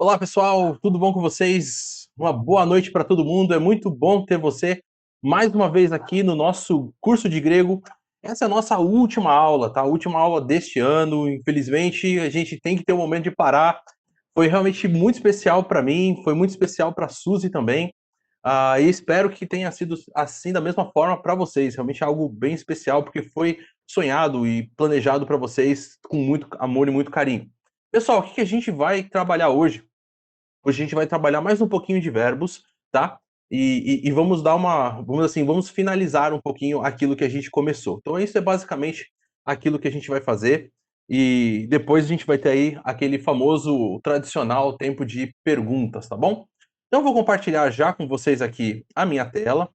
Olá, pessoal, tudo bom com vocês? Uma boa noite para todo mundo. É muito bom ter você mais uma vez aqui no nosso curso de grego. Essa é a nossa última aula, tá? A última aula deste ano. Infelizmente, a gente tem que ter um momento de parar. Foi realmente muito especial para mim, foi muito especial para a Suzy também. E espero que tenha sido assim da mesma forma para vocês. Realmente é algo bem especial, porque foi sonhado e planejado para vocês com muito amor e muito carinho. Pessoal, o que a gente vai trabalhar hoje? Hoje a gente vai trabalhar mais um pouquinho de verbos, tá? E vamos dar uma, vamos assim, vamos finalizar um pouquinho aquilo que a gente começou. Então isso é basicamente aquilo que a gente vai fazer e depois a gente vai ter aí aquele famoso tradicional tempo de perguntas, tá bom? Então eu vou compartilhar já com vocês aqui a minha tela.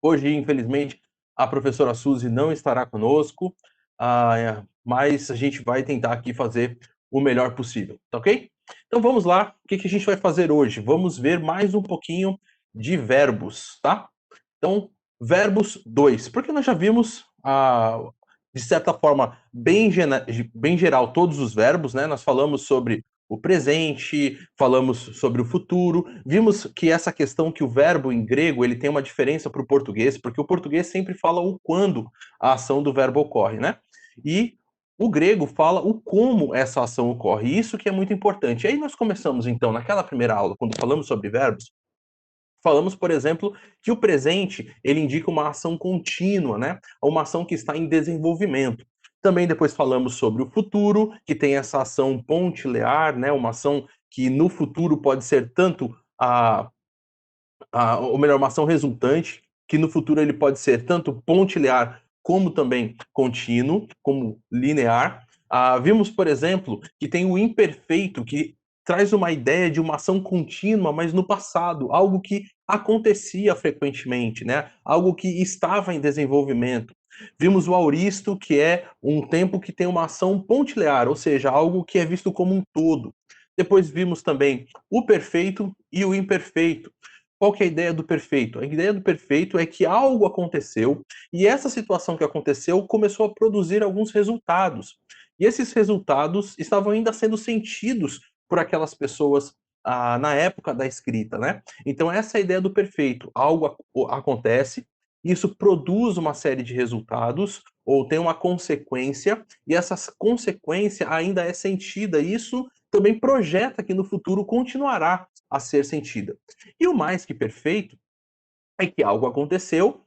Hoje, infelizmente, a professora Suzy não estará conosco, mas a gente vai tentar aqui fazer o melhor possível, tá ok? Então vamos lá, o que a gente vai fazer hoje? Vamos ver mais um pouquinho de verbos, tá? Então, verbos 2, porque nós já vimos, de certa forma, bem geral, todos os verbos, né? Nós falamos sobre o presente, falamos sobre o futuro, vimos que essa questão que o verbo em grego ele tem uma diferença para o português, porque o português sempre fala o quando a ação do verbo ocorre, né? E o grego fala o como essa ação ocorre, isso que é muito importante. E aí nós começamos, então, naquela primeira aula, quando falamos sobre verbos, falamos, por exemplo, que o presente ele indica uma ação contínua, né? Uma ação que está em desenvolvimento. Também depois falamos sobre o futuro, que tem essa ação pontilear, né? Uma ação que no futuro pode ser tanto ou melhor, uma ação resultante, que no futuro ele pode ser tanto pontilear como também contínuo, como linear. Vimos, por exemplo, que tem o imperfeito, que traz uma ideia de uma ação contínua, mas no passado, algo que acontecia frequentemente, né? Algo que estava em desenvolvimento. Vimos o auristo, que é um tempo que tem uma ação pontilear, ou seja, algo que é visto como um todo. Depois vimos também o perfeito e o imperfeito. Qual que é a ideia do perfeito? A ideia do perfeito é que algo aconteceu e essa situação que aconteceu começou a produzir alguns resultados. E esses resultados estavam ainda sendo sentidos por aquelas pessoas na época da escrita, né? Então essa é a ideia do perfeito. Algo acontece, isso produz uma série de resultados ou tem uma consequência e essa consequência ainda é sentida. Isso também projeta que no futuro continuará a ser sentida. E o mais que perfeito é que algo aconteceu,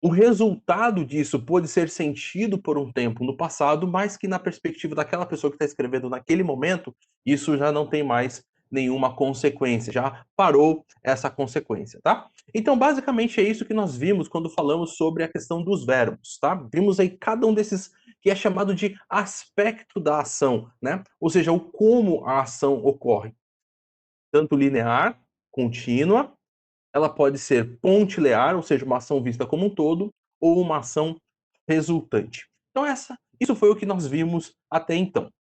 o resultado disso pode ser sentido por um tempo no passado, mas que na perspectiva daquela pessoa que está escrevendo naquele momento, isso já não tem mais nenhuma consequência, já parou essa consequência, tá? Então, basicamente é isso que nós vimos quando falamos sobre a questão dos verbos, tá? Vimos aí cada um desses que é chamado de aspecto da ação, né? Ou seja, o como a ação ocorre, tanto linear, contínua, ela pode ser pontilear, ou seja, uma ação vista como um todo, ou uma ação resultante. Então isso foi o que nós vimos até então.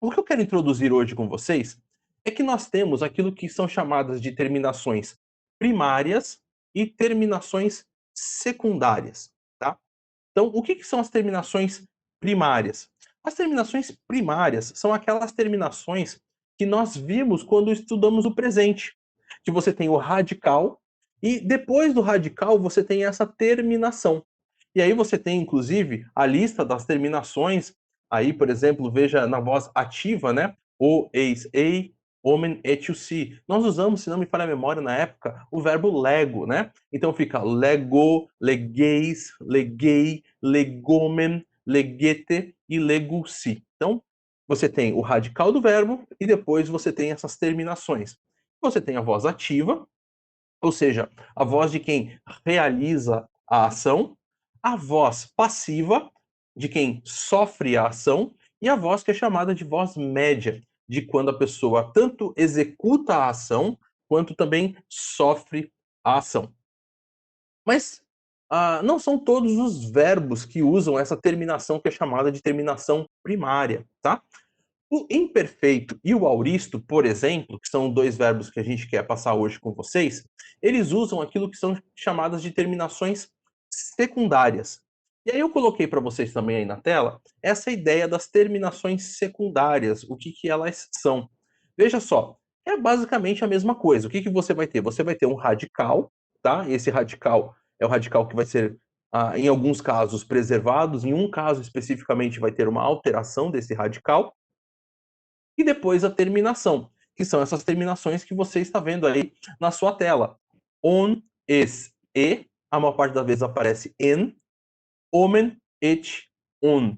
O que eu quero introduzir hoje com vocês é que nós temos aquilo que são chamadas de terminações primárias e terminações secundárias, tá? Então, o que são as terminações primárias? As terminações primárias são aquelas terminações que nós vimos quando estudamos o presente, que você tem o radical e depois do radical você tem essa terminação. E aí você tem inclusive a lista das terminações, aí, por exemplo, veja na voz ativa, né? O, eis, ei, homem, et, si. Nós usamos, se não me falha a memória na época, o verbo lego, né? Então fica lego, legeis, legei, legomen, legete e legusi. Então, você tem o radical do verbo e depois você tem essas terminações. Você tem a voz ativa, ou seja, a voz de quem realiza a ação, a voz passiva, de quem sofre a ação, e a voz que é chamada de voz média, de quando a pessoa tanto executa a ação, quanto também sofre a ação. Mas não são todos os verbos que usam essa terminação que é chamada de terminação primária, tá? O imperfeito e o auristo, por exemplo, que são dois verbos que a gente quer passar hoje com vocês, eles usam aquilo que são chamadas de terminações secundárias. E aí eu coloquei para vocês também aí na tela essa ideia das terminações secundárias, o que elas são. Veja só, é basicamente a mesma coisa. O que que você vai ter? Você vai ter um radical, tá? Esse radical é o radical que vai ser, em alguns casos, preservados, em um caso especificamente vai ter uma alteração desse radical, e depois a terminação, que são essas terminações que você está vendo aí na sua tela. On, es, e, a maior parte das vezes aparece en, omen, et, on.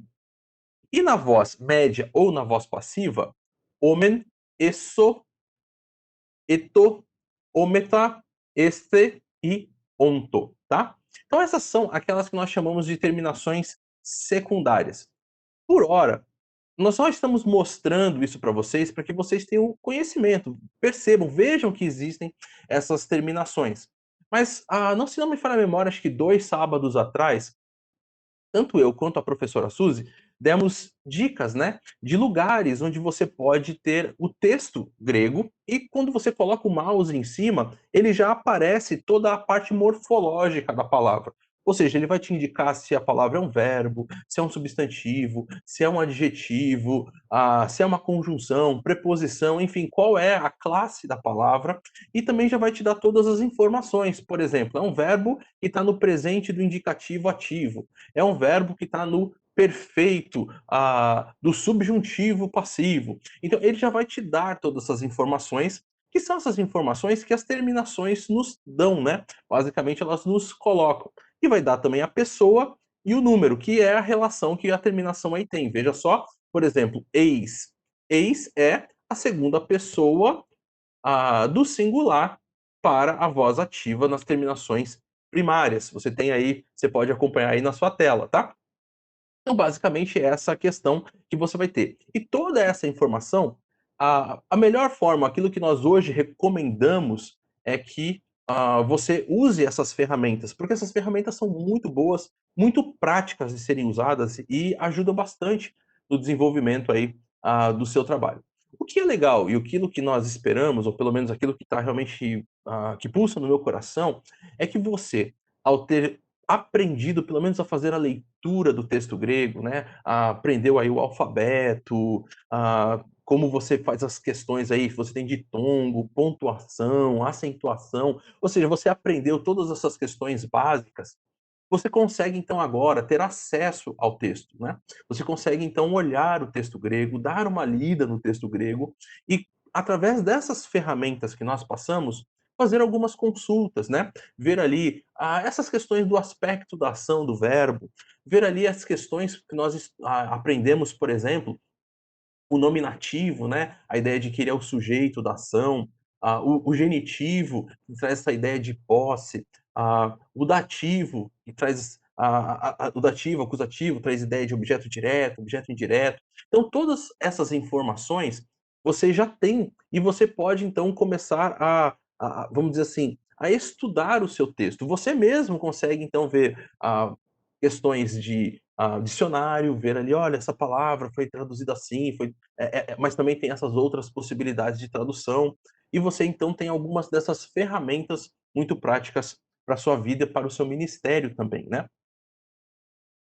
E na voz média ou na voz passiva, omen, eso, eto, ometa, este e onto, tá? Então essas são aquelas que nós chamamos de terminações secundárias. Por hora, nós só estamos mostrando isso para que vocês tenham conhecimento, percebam, vejam que existem essas terminações. Mas, não se não me falha a memória, acho que 2 sábados atrás, tanto eu quanto a professora Suzy, demos dicas, né, de lugares onde você pode ter o texto grego e quando você coloca o mouse em cima, ele já aparece toda a parte morfológica da palavra. Ou seja, ele vai te indicar se a palavra é um verbo, se é um substantivo, se é um adjetivo, se é uma conjunção, preposição, enfim, qual é a classe da palavra e também já vai te dar todas as informações. Por exemplo, é um verbo que está no presente do indicativo ativo, é um verbo que está no perfeito do subjuntivo passivo. Então, ele já vai te dar todas essas informações, que são essas informações que as terminações nos dão, né? Basicamente, elas nos colocam. E vai dar também a pessoa e o número, que é a relação que a terminação aí tem. Veja só, por exemplo, eis. Eis é a segunda pessoa do singular para a voz ativa nas terminações primárias. Você tem aí, você pode acompanhar aí na sua tela, tá? Então, basicamente, é essa a questão que você vai ter. E toda essa informação, a melhor forma, aquilo que nós hoje recomendamos é que você use essas ferramentas, porque essas ferramentas são muito boas, muito práticas de serem usadas e ajudam bastante no desenvolvimento aí do seu trabalho. O que é legal e aquilo que nós esperamos, ou pelo menos aquilo que está realmente que pulsa no meu coração, é que você, ao ter aprendido pelo menos a fazer a leitura do texto grego, né, aprendeu aí o alfabeto, como você faz as questões aí, você tem ditongo, pontuação, acentuação, ou seja, você aprendeu todas essas questões básicas, você consegue então agora ter acesso ao texto, né? Você consegue então olhar o texto grego, dar uma lida no texto grego e através dessas ferramentas que nós passamos, fazer algumas consultas, né? Ver ali essas questões do aspecto da ação do verbo, ver ali as questões que nós aprendemos, por exemplo, o nominativo, né, a ideia de que ele é o sujeito da ação, o genitivo, que traz essa ideia de posse, o dativo, que traz o dativo, acusativo, traz ideia de objeto direto, objeto indireto. Então, todas essas informações você já tem e você pode, então, começar vamos dizer assim, a estudar o seu texto. Você mesmo consegue, então, ver questões de dicionário, ver ali, olha, essa palavra foi traduzida assim, mas também tem essas outras possibilidades de tradução. E você então tem algumas dessas ferramentas muito práticas para a sua vida, para o seu ministério também, né?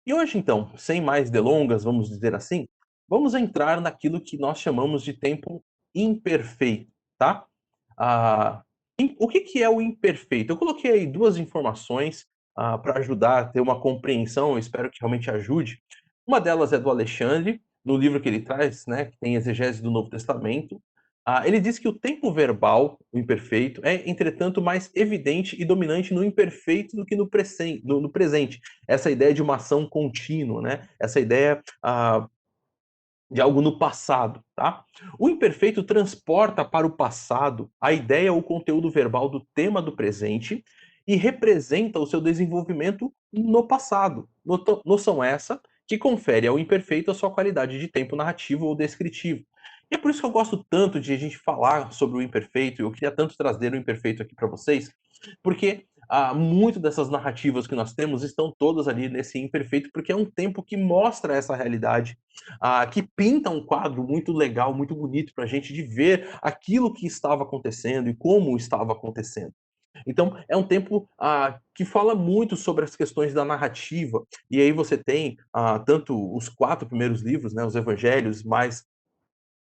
E hoje então, sem mais delongas, vamos dizer assim, vamos entrar naquilo que nós chamamos de tempo imperfeito, tá? Ah, o que que é o imperfeito? Eu coloquei aí 2 informações, para ajudar a ter uma compreensão, eu espero que realmente ajude. Uma delas é do Alexandre, no livro que ele traz, né, que tem exegese do Novo Testamento. Ele diz que o tempo verbal, o imperfeito, é, entretanto, mais evidente e dominante no imperfeito do que no presente. Essa ideia de uma ação contínua, né? Essa ideia de algo no passado, tá? O imperfeito transporta para o passado a ideia ou conteúdo verbal do tema do presente e representa o seu desenvolvimento no passado. Noção essa que confere ao imperfeito a sua qualidade de tempo narrativo ou descritivo. E é por isso que eu gosto tanto de a gente falar sobre o imperfeito, eu queria tanto trazer o imperfeito aqui para vocês, porque muito dessas narrativas que nós temos estão todas ali nesse imperfeito, porque é um tempo que mostra essa realidade, que pinta um quadro muito legal, muito bonito para a gente de ver aquilo que estava acontecendo e como estava acontecendo. Então, é um tempo que fala muito sobre as questões da narrativa, e aí você tem tanto os 4 primeiros livros, né, os evangelhos, mais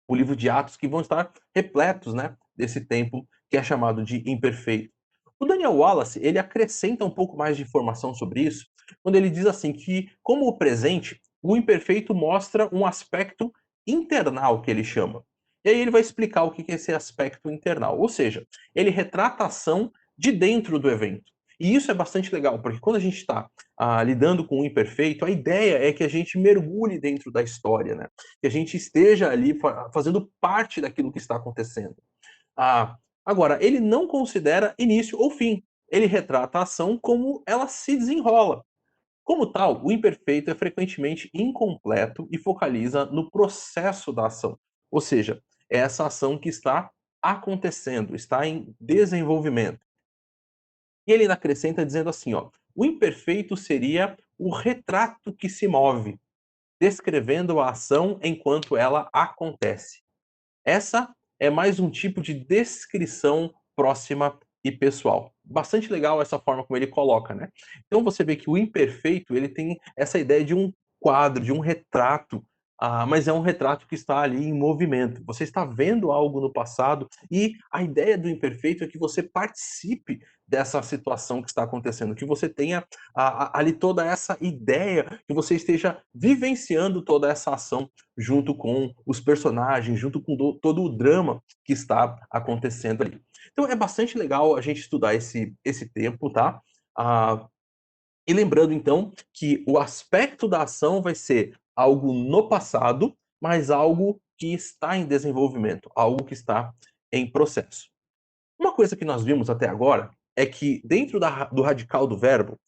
o livro de Atos, que vão estar repletos, né, desse tempo que é chamado de imperfeito. O Daniel Wallace, ele acrescenta um pouco mais de informação sobre isso, quando ele diz assim que, como o presente, o imperfeito mostra um aspecto internal, que ele chama. E aí ele vai explicar o que é esse aspecto internal, ou seja, ele retrata a ação de dentro do evento. E isso é bastante legal, porque quando a gente está lidando com o imperfeito, a ideia é que a gente mergulhe dentro da história, né? Que a gente esteja ali fazendo parte daquilo que está acontecendo. Ah, agora, ele não considera início ou fim. Ele retrata a ação como ela se desenrola. Como tal, o imperfeito é frequentemente incompleto e focaliza no processo da ação. Ou seja, é essa ação que está acontecendo, está em desenvolvimento. E ele ainda acrescenta dizendo assim, ó, o imperfeito seria o retrato que se move, descrevendo a ação enquanto ela acontece. Essa é mais um tipo de descrição próxima e pessoal. Bastante legal essa forma como ele coloca, né. Então você vê que o imperfeito, ele tem essa ideia de um quadro, de um retrato, mas é um retrato que está ali em movimento. Você está vendo algo no passado e a ideia do imperfeito é que você participe dessa situação que está acontecendo, que você tenha ali toda essa ideia, que você esteja vivenciando toda essa ação junto com os personagens, junto com todo o drama que está acontecendo ali. Então é bastante legal a gente estudar esse tempo, tá? Ah, e lembrando então que o aspecto da ação vai ser algo no passado, mas algo que está em desenvolvimento, algo que está em processo. Uma coisa que nós vimos até agora é que dentro do radical do verbo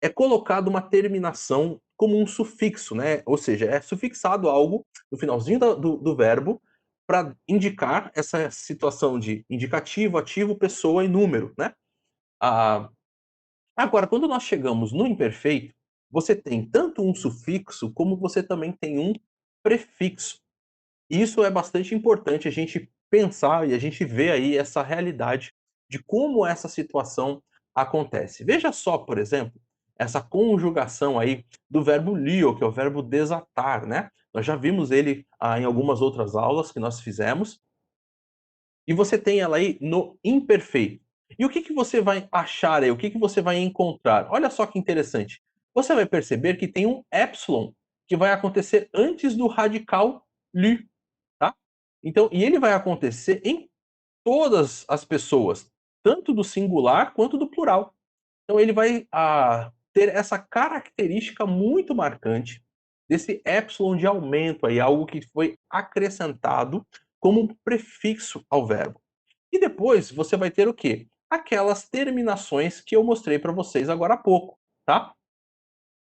é colocado uma terminação como um sufixo, né? Ou seja, é sufixado algo no finalzinho do verbo para indicar essa situação de indicativo, ativo, pessoa e número, né? Ah, agora, quando nós chegamos no imperfeito, você tem tanto um sufixo como você também tem um prefixo. Isso é bastante importante a gente pensar e a gente ver aí essa realidade de como essa situação acontece. Veja só, por exemplo, essa conjugação aí do verbo lio, que é o verbo desatar, né? Nós já vimos ele em algumas outras aulas que nós fizemos, e você tem ela aí no imperfeito. E o que que você vai achar aí? O que que você vai encontrar? Olha só que interessante. Você vai perceber que tem um epsilon que vai acontecer antes do radical li, tá? Então, e ele vai acontecer em todas as pessoas, tanto do singular quanto do plural. Então ele vai ter essa característica muito marcante desse epsilon de aumento aí, algo que foi acrescentado como um prefixo ao verbo. E depois você vai ter o quê? Aquelas terminações que eu mostrei para vocês agora há pouco, tá?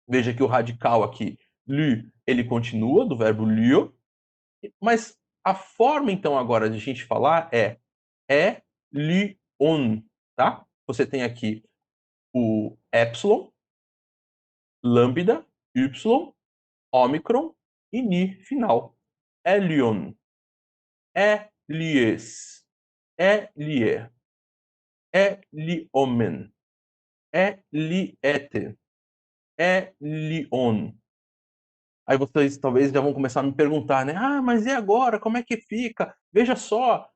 Veja que o radical aqui, lu, ele continua do verbo lio, mas a forma então agora de a gente falar é lion, tá? Você tem aqui o epsilon, lambda, y, ômicron e ni final. Elion, Elies, Elie, Eliomen, Eliete, Elion. Aí vocês talvez já vão começar a me perguntar, né? Ah, mas e agora? Como é que fica? Veja só,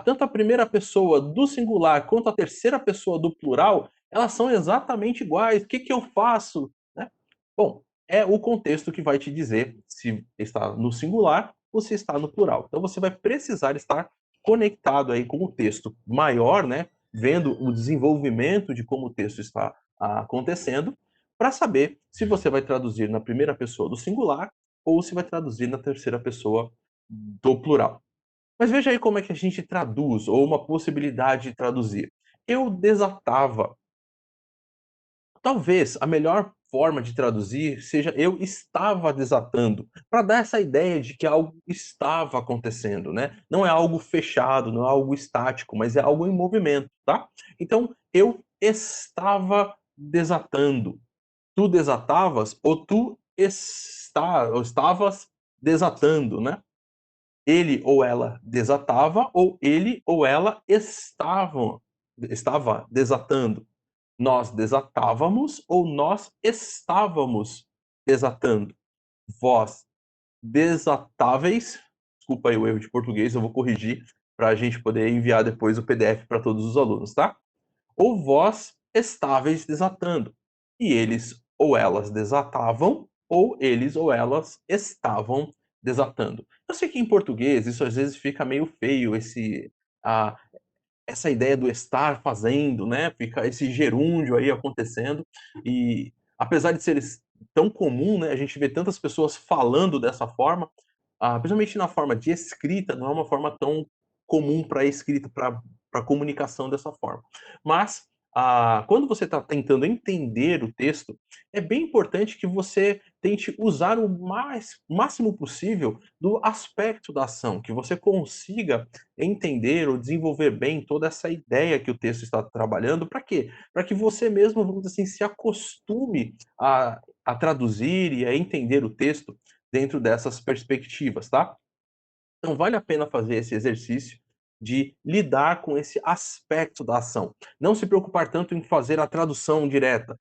tanto a primeira pessoa do singular quanto a terceira pessoa do plural, elas são exatamente iguais. O que que eu faço? Né? Bom, é o contexto que vai te dizer se está no singular ou se está no plural. Então você vai precisar estar conectado aí com o texto maior, né? Vendo o desenvolvimento de como o texto está acontecendo para saber se você vai traduzir na primeira pessoa do singular ou se vai traduzir na terceira pessoa do plural. Mas veja aí como é que a gente traduz, ou uma possibilidade de traduzir. Eu desatava. Talvez a melhor forma de traduzir seja eu estava desatando, para dar essa ideia de que algo estava acontecendo, né? Não é algo fechado, não é algo estático, mas é algo em movimento, tá? Então, eu estava desatando. Tu desatavas ou ou estavas desatando, né? Ele ou ela desatava ou ele ou ela estava desatando. Nós desatávamos ou nós estávamos desatando. Vós desatáveis, desculpa aí o erro de português, eu vou corrigir para a gente poder enviar depois o PDF para todos os alunos, tá? Ou vós estáveis desatando. E eles ou elas desatavam, ou eles ou elas estavam desatando. Eu sei que em português isso às vezes fica meio feio, ah, essa ideia do estar fazendo, né, fica esse gerúndio aí acontecendo, e apesar de ser tão comum, né, a gente vê tantas pessoas falando dessa forma, principalmente na forma de escrita, não é uma forma tão comum para escrita, para comunicação dessa forma. Mas, quando você está tentando entender o texto, é bem importante que você tente usar o máximo possível do aspecto da ação, que você consiga entender ou desenvolver bem toda essa ideia que o texto está trabalhando. Para quê? Para que você mesmo, vamos dizer assim, se acostume a traduzir e a entender o texto dentro dessas perspectivas, tá? Então vale a pena fazer esse exercício de lidar com esse aspecto da ação. Não se preocupar tanto em fazer a tradução direta.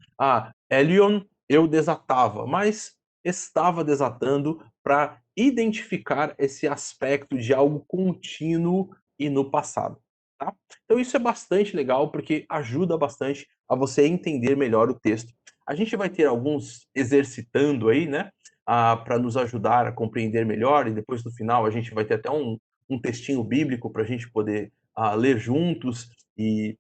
Elion, eu desatava, mas estava desatando para identificar esse aspecto de algo contínuo e no passado, tá? Então isso é bastante legal, porque ajuda bastante a você entender melhor o texto. A gente vai ter alguns exercitando aí, né? Para nos ajudar a compreender melhor, e depois no final a gente vai ter até um textinho bíblico para a gente poder ler juntos e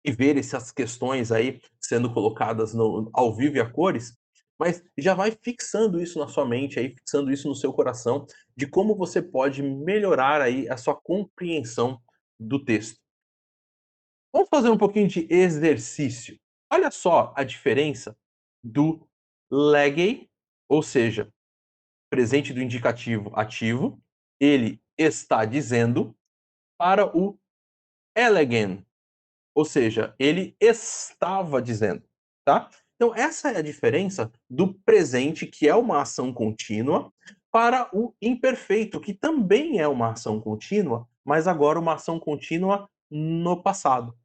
ver essas questões aí sendo colocadas ao vivo e a cores, mas já vai fixando isso na sua mente aí, fixando isso no seu coração, de como você pode melhorar aí a sua compreensão do texto. Vamos fazer um pouquinho de exercício. Olha só a diferença do legem, ou seja, presente do indicativo ativo, ele está dizendo, para o elegen, ou seja, ele estava dizendo, tá? Então essa é a diferença do presente, que é uma ação contínua, para o imperfeito, que também é uma ação contínua, mas agora uma ação contínua no passado.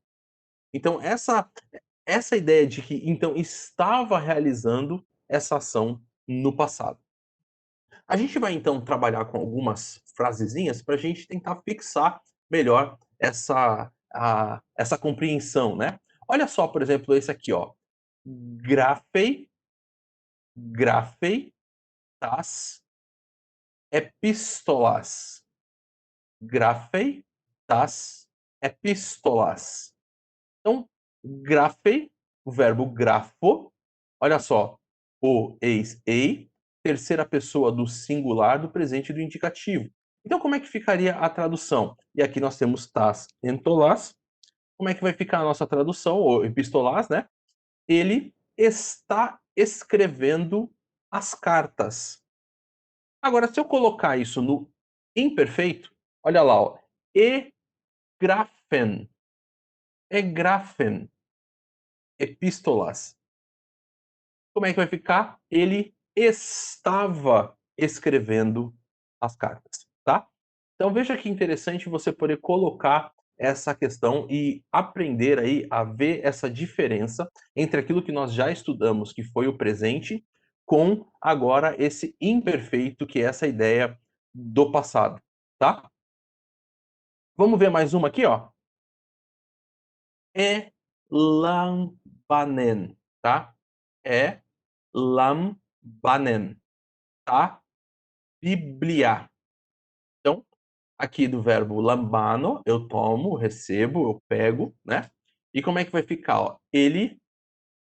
Então essa ideia de que então estava realizando essa ação no passado. A gente vai então trabalhar com algumas frasezinhas para a gente tentar fixar melhor essa compreensão, né? Olha só, por exemplo, esse aqui, ó. Grafei, grafei tas epístolas. Grafei tas epístolas. Então, grafei, o verbo grafo, olha só, o eis ei, terceira pessoa do singular do presente do indicativo. Então, como é que ficaria a tradução? E aqui nós temos tas entolás. Como é que vai ficar a nossa tradução, ou epistolás, né? Ele está escrevendo as cartas. Agora, se eu colocar isso no imperfeito, olha lá, ó, egrafen, egrafen, epístolas. Como é que vai ficar? Ele estava escrevendo as cartas, tá? Então veja que interessante você poder colocar essa questão e aprender aí a ver essa diferença entre aquilo que nós já estudamos, que foi o presente, com agora esse imperfeito, que é essa ideia do passado, tá? Vamos ver mais uma aqui, ó. É lampanen, tá? É lambanen, tá? Biblia. Então, aqui do verbo lambano, eu tomo, recebo, eu pego, né? E como é que vai ficar, ó? Ele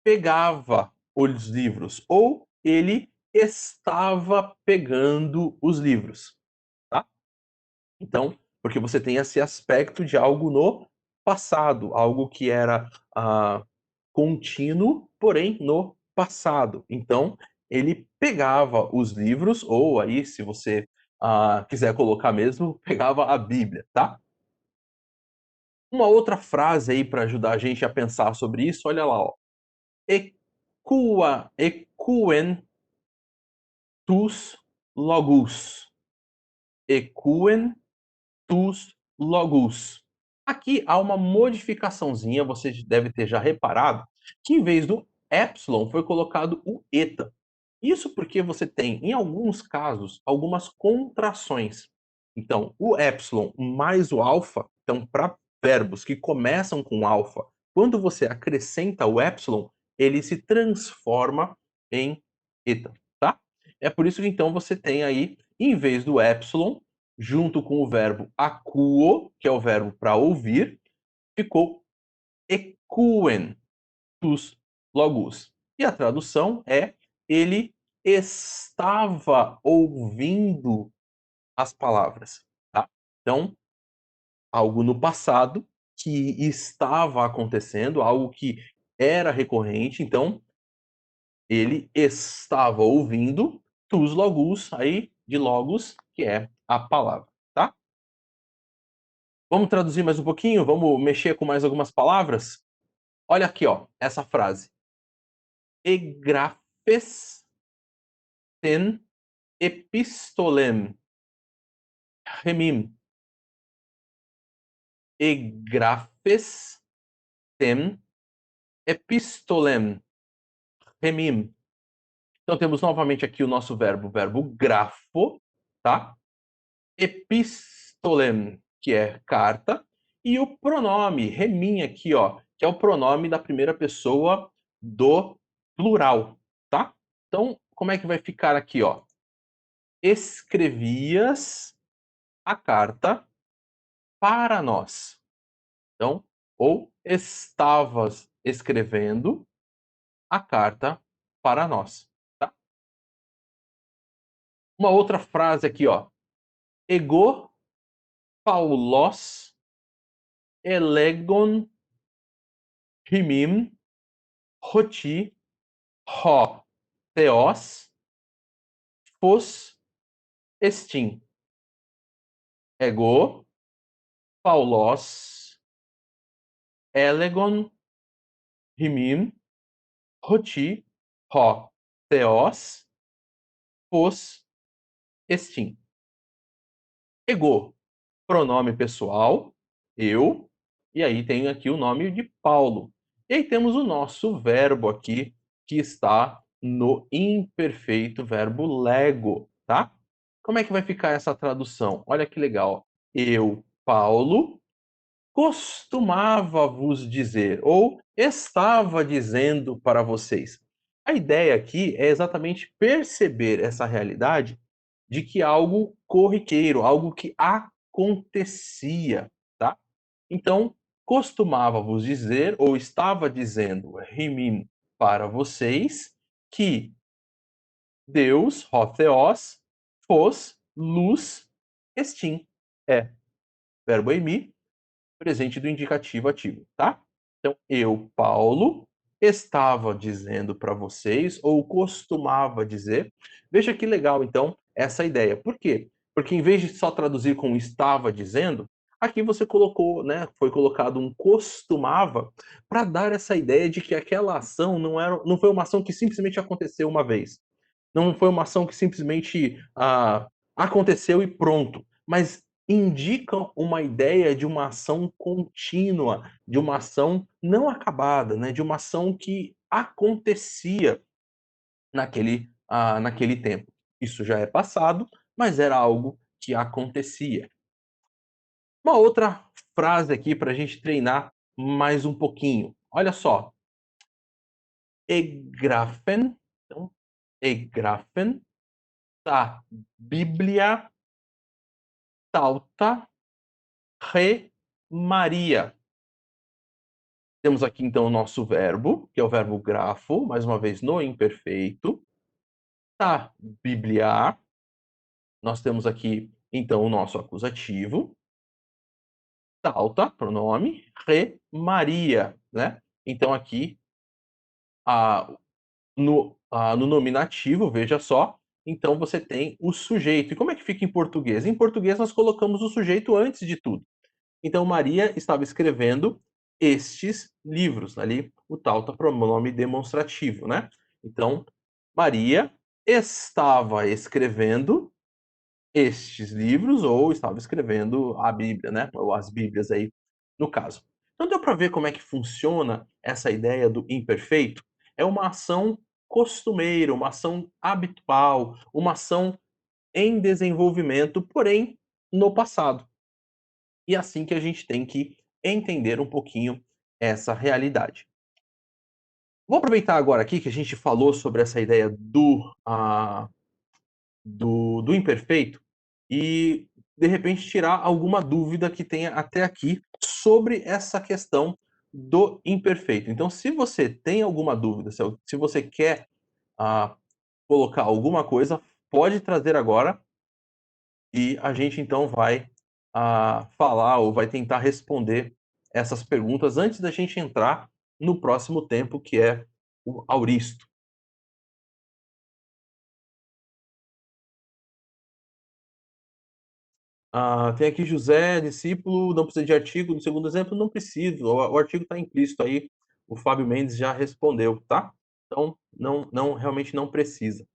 pegava os livros, ou ele estava pegando os livros, tá? Então, porque você tem esse aspecto de algo no passado, algo que era contínuo, porém no passado. Então, ele pegava os livros, ou aí, se você quiser colocar mesmo, pegava a Bíblia, tá? Uma outra frase aí para ajudar a gente a pensar sobre isso, olha lá, ó. Equen tus logus. Equen tus logus. Aqui há uma modificaçãozinha, você deve ter já reparado, que em vez do epsilon foi colocado o eta. Isso porque você tem, em alguns casos, algumas contrações. Então, o epsilon mais o alfa, então, para verbos que começam com alfa, quando você acrescenta o epsilon, ele se transforma em eta, tá? É por isso que então você tem aí, em vez do epsilon, junto com o verbo akuo, que é o verbo para ouvir, ficou ekuen tus logos. E a tradução é: ele estava ouvindo as palavras, tá? Então, algo no passado que estava acontecendo, algo que era recorrente, então ele estava ouvindo tus logos, aí de logos, que é a palavra, tá? Vamos traduzir mais um pouquinho? Vamos mexer com mais algumas palavras? Olha aqui, ó, essa frase. Egraphes ten epistolem remim. Egraphes ten epistolem remim. Então temos novamente aqui o nosso verbo grafo, tá? Epistolem, que é carta, e o pronome remim aqui, ó, que é o pronome da primeira pessoa do plural, tá? Então, como é que vai ficar aqui, ó? Escrevias a carta para nós. Então, ou estavas escrevendo a carta para nós, tá? Uma outra frase aqui, ó. Ego paulos elegon himim hoti ho theos phos estin. Ego paulos elegon himim hoti ho theos phos estin. Ego, pronome pessoal, eu, e aí tem aqui o nome de Paulo. E aí temos o nosso verbo aqui, que está no imperfeito verbo lego, tá? Como é que vai ficar essa tradução? Olha que legal. Eu, Paulo, costumava vos dizer, ou estava dizendo para vocês. A ideia aqui é exatamente perceber essa realidade de que algo corriqueiro, algo que acontecia, tá? Então, costumava vos dizer, ou estava dizendo, rimim, para vocês, que Deus, ho theos, fos, luz, estim. É verbo eimi, presente do indicativo ativo, tá? Então, eu, Paulo, estava dizendo para vocês, ou costumava dizer. Veja que legal, então, essa ideia. Por quê? Porque em vez de só traduzir com estava dizendo, aqui você colocou, né, foi colocado um costumava para dar essa ideia de que aquela ação não foi uma ação que simplesmente aconteceu uma vez. Não foi uma ação que simplesmente aconteceu e pronto, mas indicam uma ideia de uma ação contínua, de uma ação não acabada, né, de uma ação que acontecia naquele tempo. Isso já é passado, mas era algo que acontecia. Uma outra frase aqui para a gente treinar mais um pouquinho. Olha só. Egrafen, então, egrafen, tá, Bíblia Salta Re Maria. Temos aqui então o nosso verbo, que é o verbo grafo, mais uma vez no imperfeito. Tá, bibliar. Nós temos aqui então o nosso acusativo. Salta, pronome. Re Maria, né? Então aqui a, no nominativo, veja só, então você tem o sujeito. E como é que fica em português? Em português nós colocamos o sujeito antes de tudo. Então, Maria estava escrevendo estes livros, ali o tal tá pronome demonstrativo, né? Então, Maria estava escrevendo estes livros ou estava escrevendo a Bíblia, né? Ou as Bíblias aí, no caso. Então, deu para ver como é que funciona essa ideia do imperfeito? É uma ação costumeira, uma ação habitual, uma ação em desenvolvimento, porém no passado. E é assim que a gente tem que entender um pouquinho essa realidade. Vou aproveitar agora aqui que a gente falou sobre essa ideia do imperfeito e, de repente, tirar alguma dúvida que tenha até aqui sobre essa questão do imperfeito. Então, se você tem alguma dúvida, se você quer ah, colocar alguma coisa, pode trazer agora e a gente então vai falar ou vai tentar responder essas perguntas antes da gente entrar no próximo tempo, que é o auristo. Tem aqui José, discípulo, não precisa de artigo. No segundo exemplo, não precisa. O artigo está implícito aí. O Fábio Mendes já respondeu, tá? Então, não, realmente não precisa.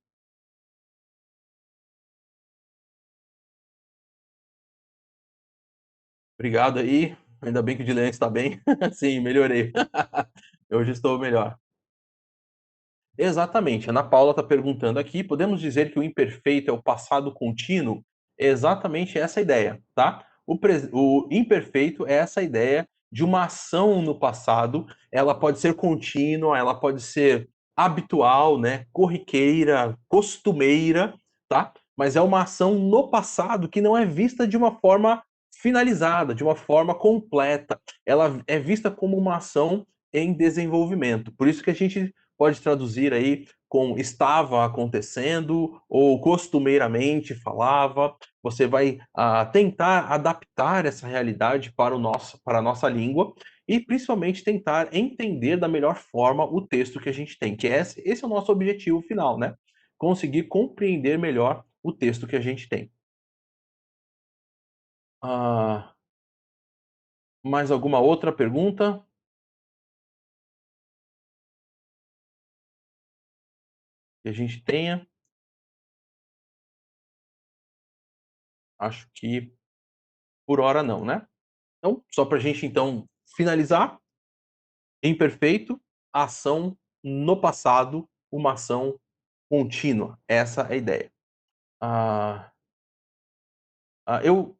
Obrigado aí. Ainda bem que o Dilean está bem. Sim, melhorei. Hoje estou melhor. Exatamente. Ana Paula está perguntando aqui: podemos dizer que o imperfeito é o passado contínuo? É exatamente essa a ideia, tá? O imperfeito é essa ideia de uma ação no passado. Ela pode ser contínua, ela pode ser habitual, né? Corriqueira, costumeira, tá? Mas é uma ação no passado que não é vista de uma forma finalizada, de uma forma completa. Ela é vista como uma ação em desenvolvimento. Por isso que a gente pode traduzir aí com estava acontecendo ou costumeiramente falava. Você vai tentar adaptar essa realidade para a nossa língua e principalmente tentar entender da melhor forma o texto que a gente tem, que esse é o nosso objetivo final, né? Conseguir compreender melhor o texto que a gente tem. Ah, mais alguma outra pergunta que a gente tenha? Acho que por hora não, né? Então, só para a gente então finalizar, imperfeito, ação no passado, uma ação contínua. Essa é a ideia. Ah, eu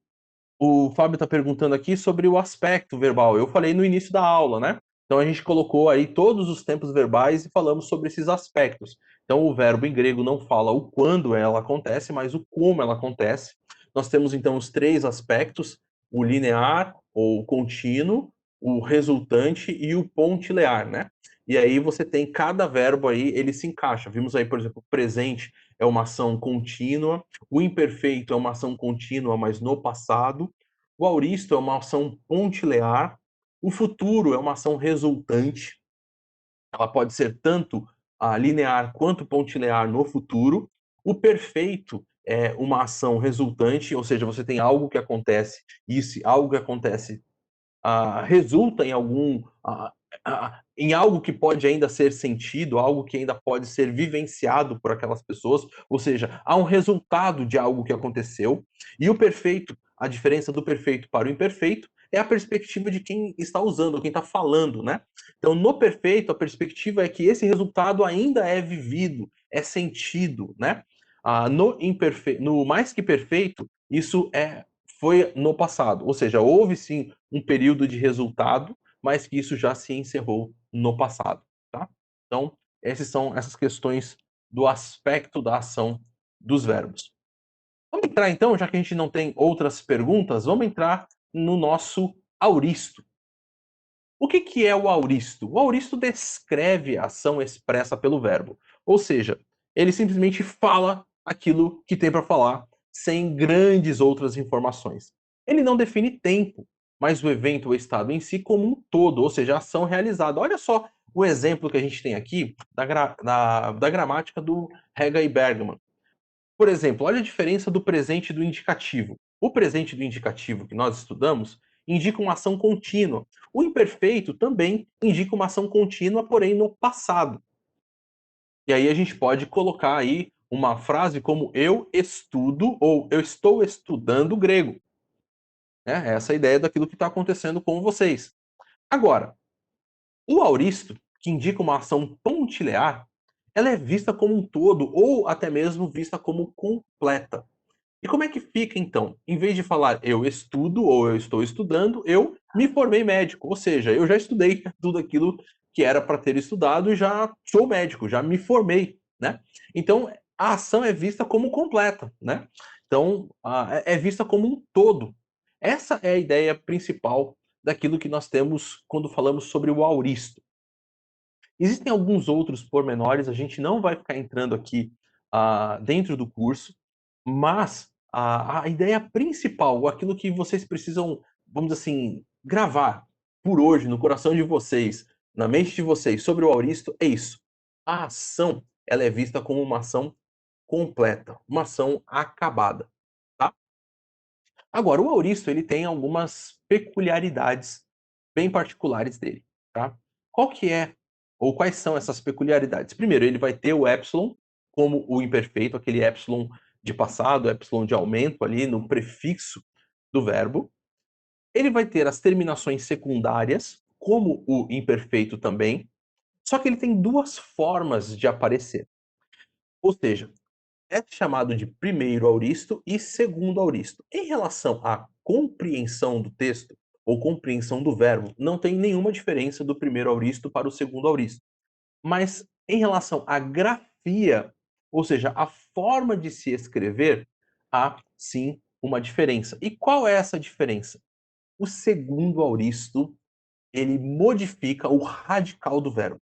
O Fábio está perguntando aqui sobre o aspecto verbal. Eu falei no início da aula, né? Então a gente colocou aí todos os tempos verbais e falamos sobre esses aspectos. Então o verbo em grego não fala o quando ela acontece, mas o como ela acontece. Nós temos então os três aspectos: o linear ou contínuo, o resultante e o pontilear, né? E aí você tem cada verbo aí, ele se encaixa. Vimos aí, por exemplo, o presente é uma ação contínua, o imperfeito é uma ação contínua, mas no passado. O auristo é uma ação pontilear. O futuro é uma ação resultante. Ela pode ser tanto linear quanto pontilear no futuro. O perfeito é uma ação resultante, ou seja, você tem algo que acontece, e esse algo que acontece resulta em em algo que pode ainda ser sentido, algo que ainda pode ser vivenciado por aquelas pessoas, ou seja, há um resultado de algo que aconteceu. E o perfeito, a diferença do perfeito para o imperfeito é a perspectiva de quem está usando, quem está falando, né? Então, no perfeito, a perspectiva é que esse resultado ainda é vivido, é sentido, né? No mais que perfeito, isso foi no passado, ou seja, houve sim um período de resultado, mas que isso já se encerrou no passado, tá? Então, essas questões do aspecto da ação dos verbos. Vamos entrar então, já que a gente não tem outras perguntas, vamos entrar no nosso auristo. O que é o auristo? O auristo descreve a ação expressa pelo verbo, ou seja, ele simplesmente fala aquilo que tem para falar, sem grandes outras informações. Ele não define tempo, mas o evento ou estado em si como um todo, ou seja, a ação realizada. Olha só o exemplo que a gente tem aqui da gramática do Hegel e Bergman. Por exemplo, olha a diferença do presente e do indicativo. O presente do indicativo que nós estudamos indica uma ação contínua. O imperfeito também indica uma ação contínua, porém no passado. E aí a gente pode colocar aí uma frase como eu estudo ou eu estou estudando grego. Essa é a ideia daquilo que está acontecendo com vocês. Agora, o auristo, que indica uma ação pontilear, ela é vista como um todo ou até mesmo vista como completa. E como é que fica então? Em vez de falar eu estudo ou eu estou estudando, eu me formei médico, ou seja, eu já estudei tudo aquilo que era para ter estudado e já sou médico, já me formei, né? Então a ação é vista como completa, né? Então é vista como um todo. Essa é a ideia principal daquilo que nós temos quando falamos sobre o auristo. Existem alguns outros pormenores, a gente não vai ficar entrando aqui, dentro do curso, mas a ideia principal, aquilo que vocês precisam, vamos dizer assim, gravar por hoje no coração de vocês, na mente de vocês, sobre o Auristo é isso: a ação, ela é vista como uma ação completa, uma ação acabada, tá? Agora, o Auristo ele tem algumas peculiaridades bem particulares dele, tá? Qual que é ou quais são essas peculiaridades? Primeiro, ele vai ter o épsilon como o imperfeito, aquele épsilon de passado, épsilon de aumento ali no prefixo do verbo. Ele vai ter as terminações secundárias, como o imperfeito também, só que ele tem duas formas de aparecer. Ou seja, é chamado de primeiro auristo e segundo auristo. Em relação à compreensão do texto, ou compreensão do verbo, não tem nenhuma diferença do primeiro auristo para o segundo auristo. Mas em relação à grafia, ou seja, a forma de se escrever, há sim uma diferença. E qual é essa diferença? O segundo auristo, ele modifica o radical do verbo.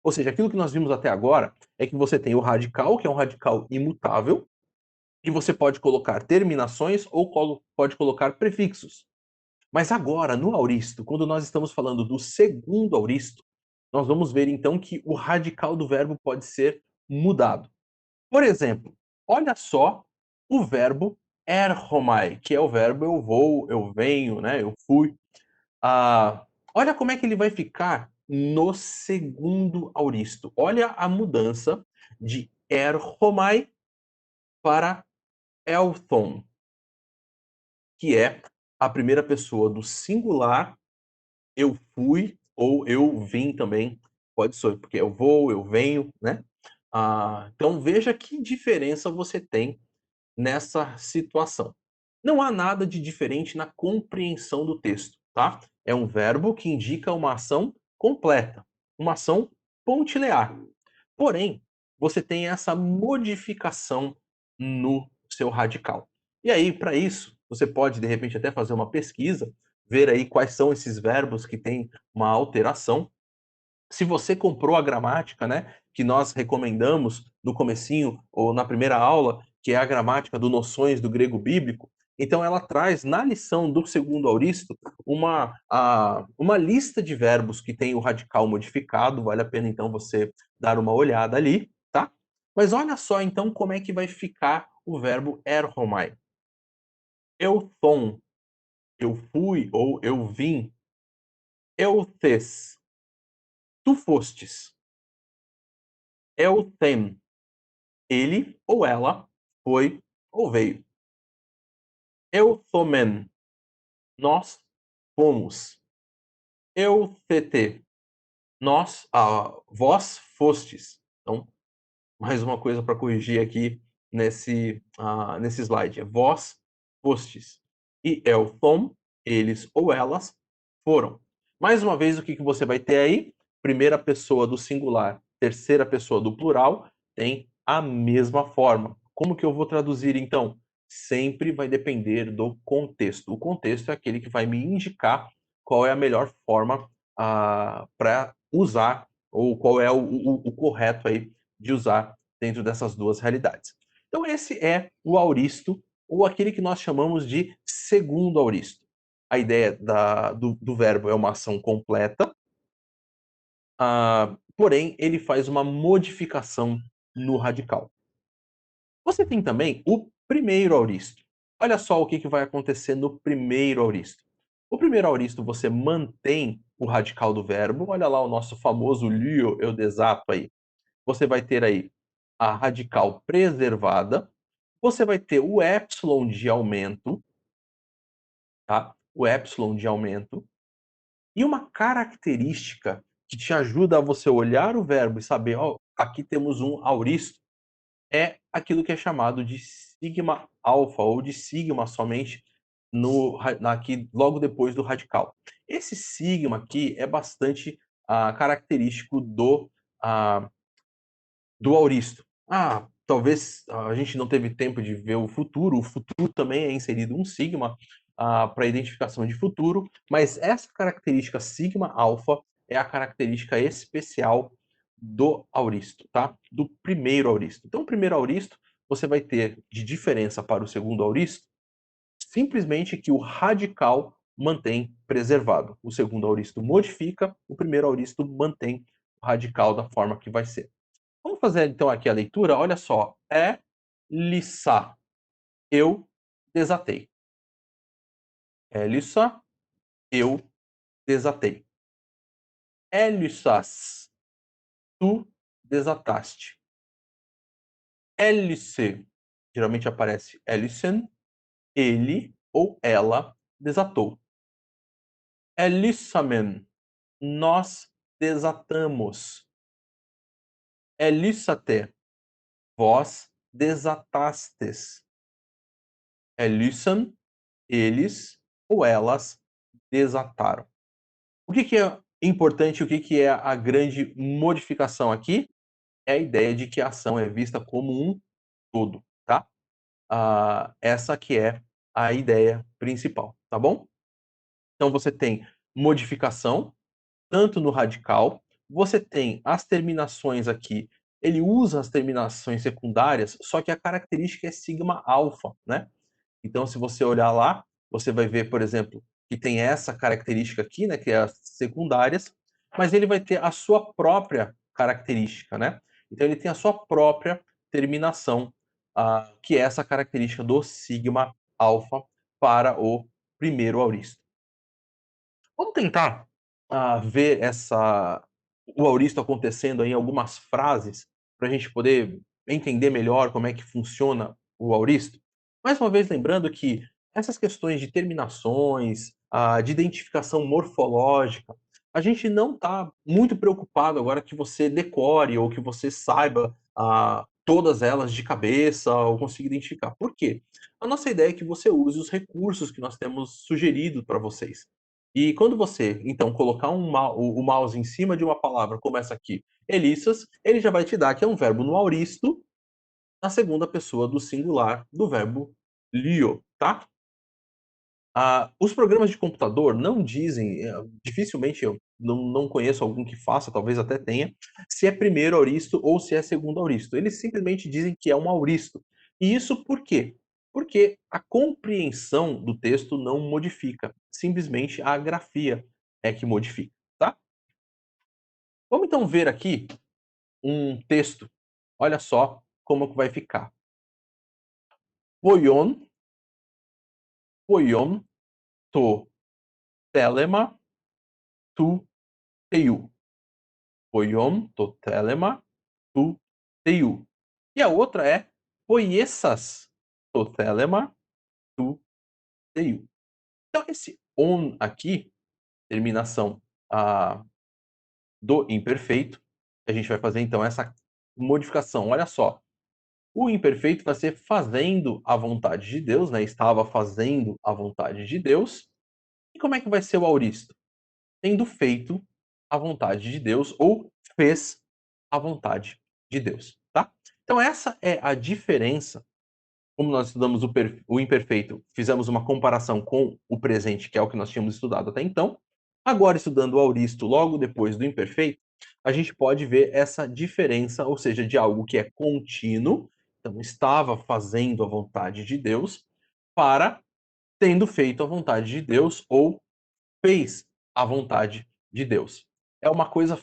Ou seja, aquilo que nós vimos até agora é que você tem o radical, que é um radical imutável, e você pode colocar terminações ou pode colocar prefixos. Mas agora, no auristo, quando nós estamos falando do segundo auristo, nós vamos ver então que o radical do verbo pode ser mudado. Por exemplo, olha só o verbo erchomai, que é o verbo eu vou, eu venho, né, eu fui. Olha como é que ele vai ficar no segundo auristo. Olha a mudança de erchomai para elthon, que é a primeira pessoa do singular, eu fui ou eu vim também, pode ser, porque eu vou, eu venho, né. Então veja que diferença você tem nessa situação. Não há nada de diferente na compreensão do texto, tá? É um verbo que indica uma ação completa, uma ação pontilear. Porém, você tem essa modificação no seu radical. E aí, para isso, você pode, de repente, até fazer uma pesquisa, ver aí quais são esses verbos que têm uma alteração. Se você comprou a gramática, né, que nós recomendamos no comecinho ou na primeira aula, que é a gramática do Noções do Grego Bíblico, então ela traz na lição do segundo auristo uma lista de verbos que tem o radical modificado, vale a pena então você dar uma olhada ali, tá? Mas olha só então como é que vai ficar o verbo erhomai. Eu thon, eu fui ou eu vim. Eu thes, tu fostes. Eu tem, ele ou ela foi ou veio. Eu thomen, nós fomos. Eu tete, vós fostes. Então, mais uma coisa para corrigir aqui nesse slide. É vós fostes. E eu thom, eles ou elas foram. Mais uma vez, o que você vai ter aí? Primeira pessoa do singular, terceira pessoa do plural, tem a mesma forma. Como que eu vou traduzir, então? Sempre vai depender do contexto. O contexto é aquele que vai me indicar qual é a melhor forma para usar, ou qual é o correto aí de usar dentro dessas duas realidades. Então, esse é o auristo, ou aquele que nós chamamos de segundo auristo. A ideia do verbo é uma ação completa, porém, ele faz uma modificação no radical. Você tem também o primeiro auristo. Olha só o que vai acontecer no primeiro auristo. O primeiro auristo você mantém o radical do verbo. Olha lá o nosso famoso lio eu desato aí. Você vai ter aí a radical preservada. Você vai ter o épsilon de aumento, tá? O épsilon de aumento. E uma característica que te ajuda a você olhar o verbo e saber, ó, aqui temos um auristo, é aquilo que é chamado de sigma alfa ou de sigma somente aqui logo depois do radical. Esse sigma aqui é bastante característico ah, do auristo. Talvez a gente não teve tempo de ver o futuro também é inserido um sigma para identificação de futuro, mas essa característica sigma alfa é a característica especial do auristo, tá? Do primeiro auristo. Então, o primeiro auristo você vai ter de diferença para o segundo auristo simplesmente que o radical mantém preservado. O segundo auristo modifica, o primeiro auristo mantém o radical da forma que vai ser. Vamos fazer então aqui a leitura? Olha só. É liça. Eu desatei. É liça. Eu desatei. Élissas. Tu desataste. Hélice. Geralmente aparece Ellison. Ele ou ela desatou. Elissamen. Nós desatamos. Elissate. Vós desatastes. Elissan. Eles ou elas desataram. O que é importante, o que é a grande modificação aqui? É a ideia de que a ação é vista como um todo, tá? Essa que é a ideia principal, tá bom? Então você tem modificação, tanto no radical, você tem as terminações aqui, ele usa as terminações secundárias, só que a característica é sigma alfa, né? Então, se você olhar lá, você vai ver, por exemplo, que tem essa característica aqui, né, que é as secundárias, mas ele vai ter a sua própria característica, né? Então, ele tem a sua própria terminação, que é essa característica do sigma alfa para o primeiro auristo. Vamos tentar ver o auristo acontecendo aí em algumas frases, para a gente poder entender melhor como é que funciona o auristo. Mais uma vez lembrando que essas questões de terminações, de identificação morfológica, a gente não está muito preocupado agora que você decore ou que você saiba todas elas de cabeça ou consiga identificar. Por quê? A nossa ideia é que você use os recursos que nós temos sugerido para vocês. E quando você, então, colocar o mouse em cima de uma palavra como essa aqui, Elissas, ele já vai te dar que é um verbo no auristo, na segunda pessoa do singular do verbo lio, tá? Os programas de computador não dizem, dificilmente eu não conheço algum que faça, talvez até tenha, se é primeiro auristo ou se é segundo auristo. Eles simplesmente dizem que é um auristo. E isso por quê? Porque a compreensão do texto não modifica, simplesmente a grafia é que modifica, tá? Vamos então ver aqui um texto. Olha só como que vai ficar. Poion, poion, to, telema, tu, teiu. Poion, to, telema, tu, teiu. E a outra é poiessas, to, telema, tu, teiu. Então, esse on aqui, terminação do imperfeito, a gente vai fazer então essa modificação. Olha só, o imperfeito vai ser fazendo a vontade de Deus, né? Estava fazendo a vontade de Deus. E como é que vai ser o auristo? Tendo feito a vontade de Deus ou fez a vontade de Deus, tá? Então essa é a diferença. Como nós estudamos o imperfeito, fizemos uma comparação com o presente, que é o que nós tínhamos estudado até então. Agora, estudando o auristo logo depois do imperfeito, a gente pode ver essa diferença, ou seja, de algo que é contínuo, então estava fazendo a vontade de Deus, para tendo feito a vontade de Deus ou fez a vontade de Deus. É uma coisa.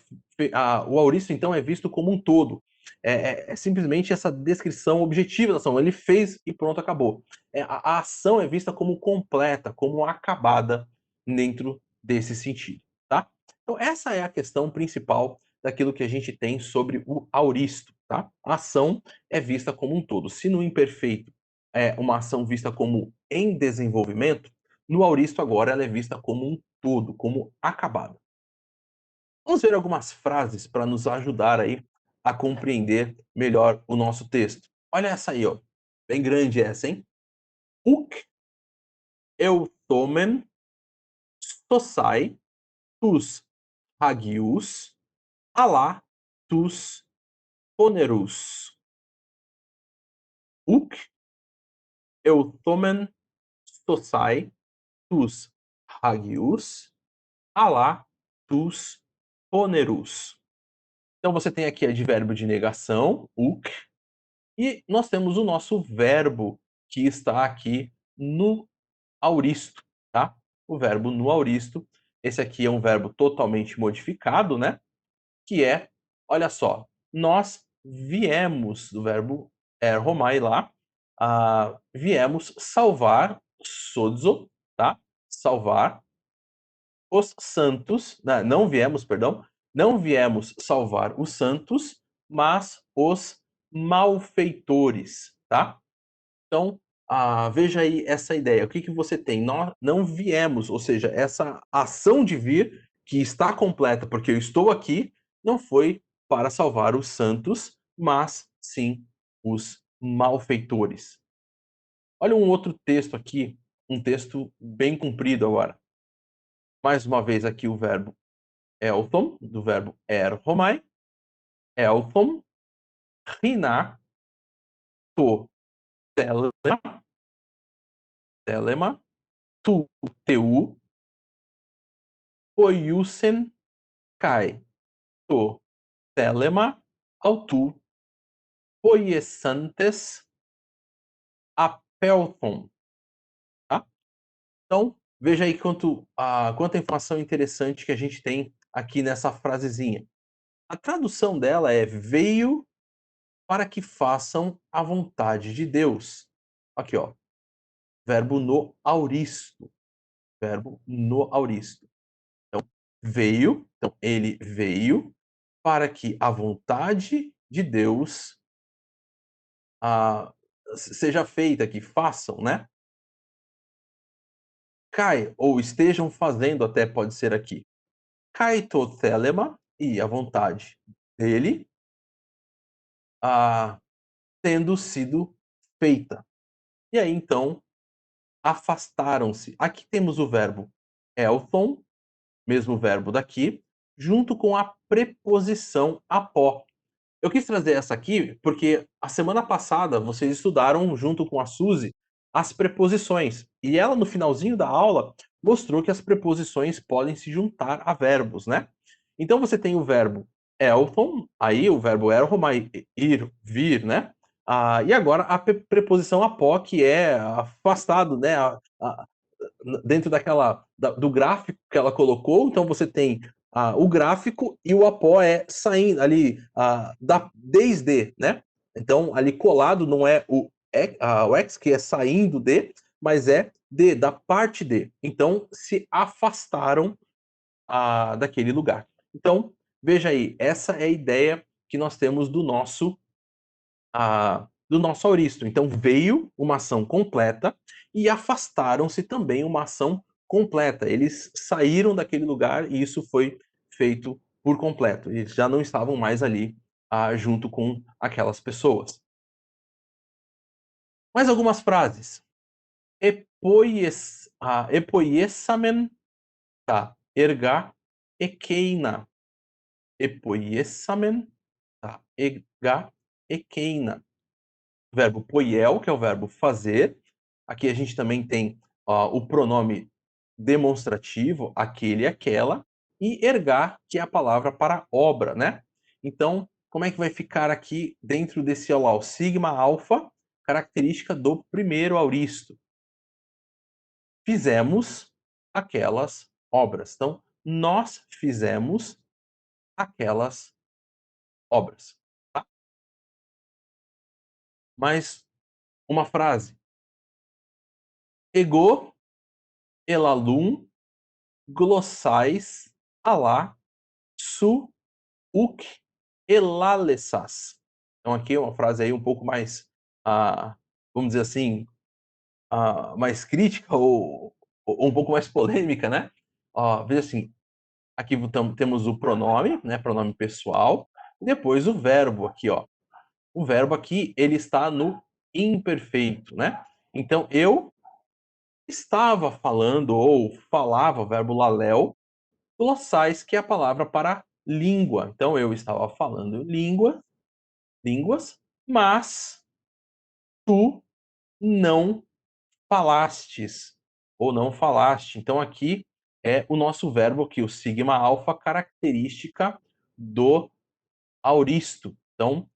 O auristo, então, é visto como um todo. É simplesmente essa descrição objetiva da ação. Ele fez e pronto, acabou. A ação é vista como completa, como acabada dentro desse sentido. Tá? Então, essa é a questão principal daquilo que a gente tem sobre o auristo. Tá? A ação é vista como um todo. Se no imperfeito é uma ação vista como em desenvolvimento, no auristo agora ela é vista como um todo, como acabada. Vamos ver algumas frases para nos ajudar aí a compreender melhor o nosso texto. Olha essa aí, ó. Bem grande essa, hein? Uk eutomen sosai tus hagios alá tus ponerus. Uk eutomen sosai tus hagios alá tus ponerus. Então você tem aqui advérbio de negação, uk, e nós temos o nosso verbo que está aqui no auristo, tá? O verbo no auristo. Esse aqui é um verbo totalmente modificado, né? Que é, olha só, nós viemos, do verbo erhomai lá, viemos salvar, sozo, tá? Salvar os santos, não viemos, perdão, não viemos salvar os santos, mas os malfeitores, tá? Então, veja aí essa ideia. O que que você tem? Nós não viemos, ou seja, essa ação de vir, que está completa porque eu estou aqui, não foi para salvar os santos, mas sim os malfeitores. Olha um outro texto aqui, um texto bem comprido agora. Mais uma vez aqui o verbo elthon, do verbo erhomai, elthon, rina, to, telema, tu, teu, poiusen, kai, to, telema, autu, poiesantes, apelthon, tá? Então, veja aí quanta informação interessante que a gente tem aqui nessa frasezinha. A tradução dela é: veio para que façam a vontade de Deus. Aqui, ó, verbo no auristo, verbo no auristo. Então, veio, então ele veio para que a vontade de Deus seja feita, que façam, né? Cai, ou estejam fazendo, até pode ser aqui. Kaito telema, e a vontade dele, ah, tendo sido feita. E aí, então, afastaram-se. Aqui temos o verbo elthon, mesmo verbo daqui, junto com a preposição apó. Eu quis trazer essa aqui porque a semana passada vocês estudaram junto com a Suzy as preposições. E ela, no finalzinho da aula, mostrou que as preposições podem se juntar a verbos, né? Então você tem o verbo elthon, aí o verbo erhomai, ir, vir, né? E agora a preposição apó, que é afastado, né? Dentro do gráfico que ela colocou, então você tem o gráfico e o apó é saindo ali desde, né? Então ali colado não é o X que é saindo de, mas é da parte de. Então se afastaram daquele lugar. Então veja aí, essa é a ideia que nós temos do nosso auristo. Então veio uma ação completa e afastaram-se também uma ação completa. Eles saíram daquele lugar e isso foi feito por completo. Eles já não estavam mais ali junto com aquelas pessoas. Mais algumas frases. Epoiesamen ta erga ekeina. Epoiesamen ta erga ekeina. Verbo poiel, que é o verbo fazer. Aqui a gente também tem o pronome demonstrativo, aquele e aquela, e ergar, que é a palavra para obra, né? Então, como é que vai ficar aqui dentro desse lá, o sigma alfa, característica do primeiro auristo? Fizemos aquelas obras. Então, nós fizemos aquelas obras. Tá? Mais uma frase. Ego elalum glossais alá su uk elalessas. Então aqui é uma frase aí um pouco mais, vamos dizer assim, mais crítica ou um pouco mais polêmica, né? Veja assim, aqui temos o pronome, né? Pronome pessoal, e depois o verbo aqui, ó. o verbo aqui, ele está no imperfeito, né? Então, eu estava falando ou falava, o verbo laléu, glossais, que é a palavra para língua. Então, eu estava falando línguas, mas tu não falastes ou não falaste. Então, aqui é o nosso verbo aqui, o sigma alfa, característica do auristo. Então,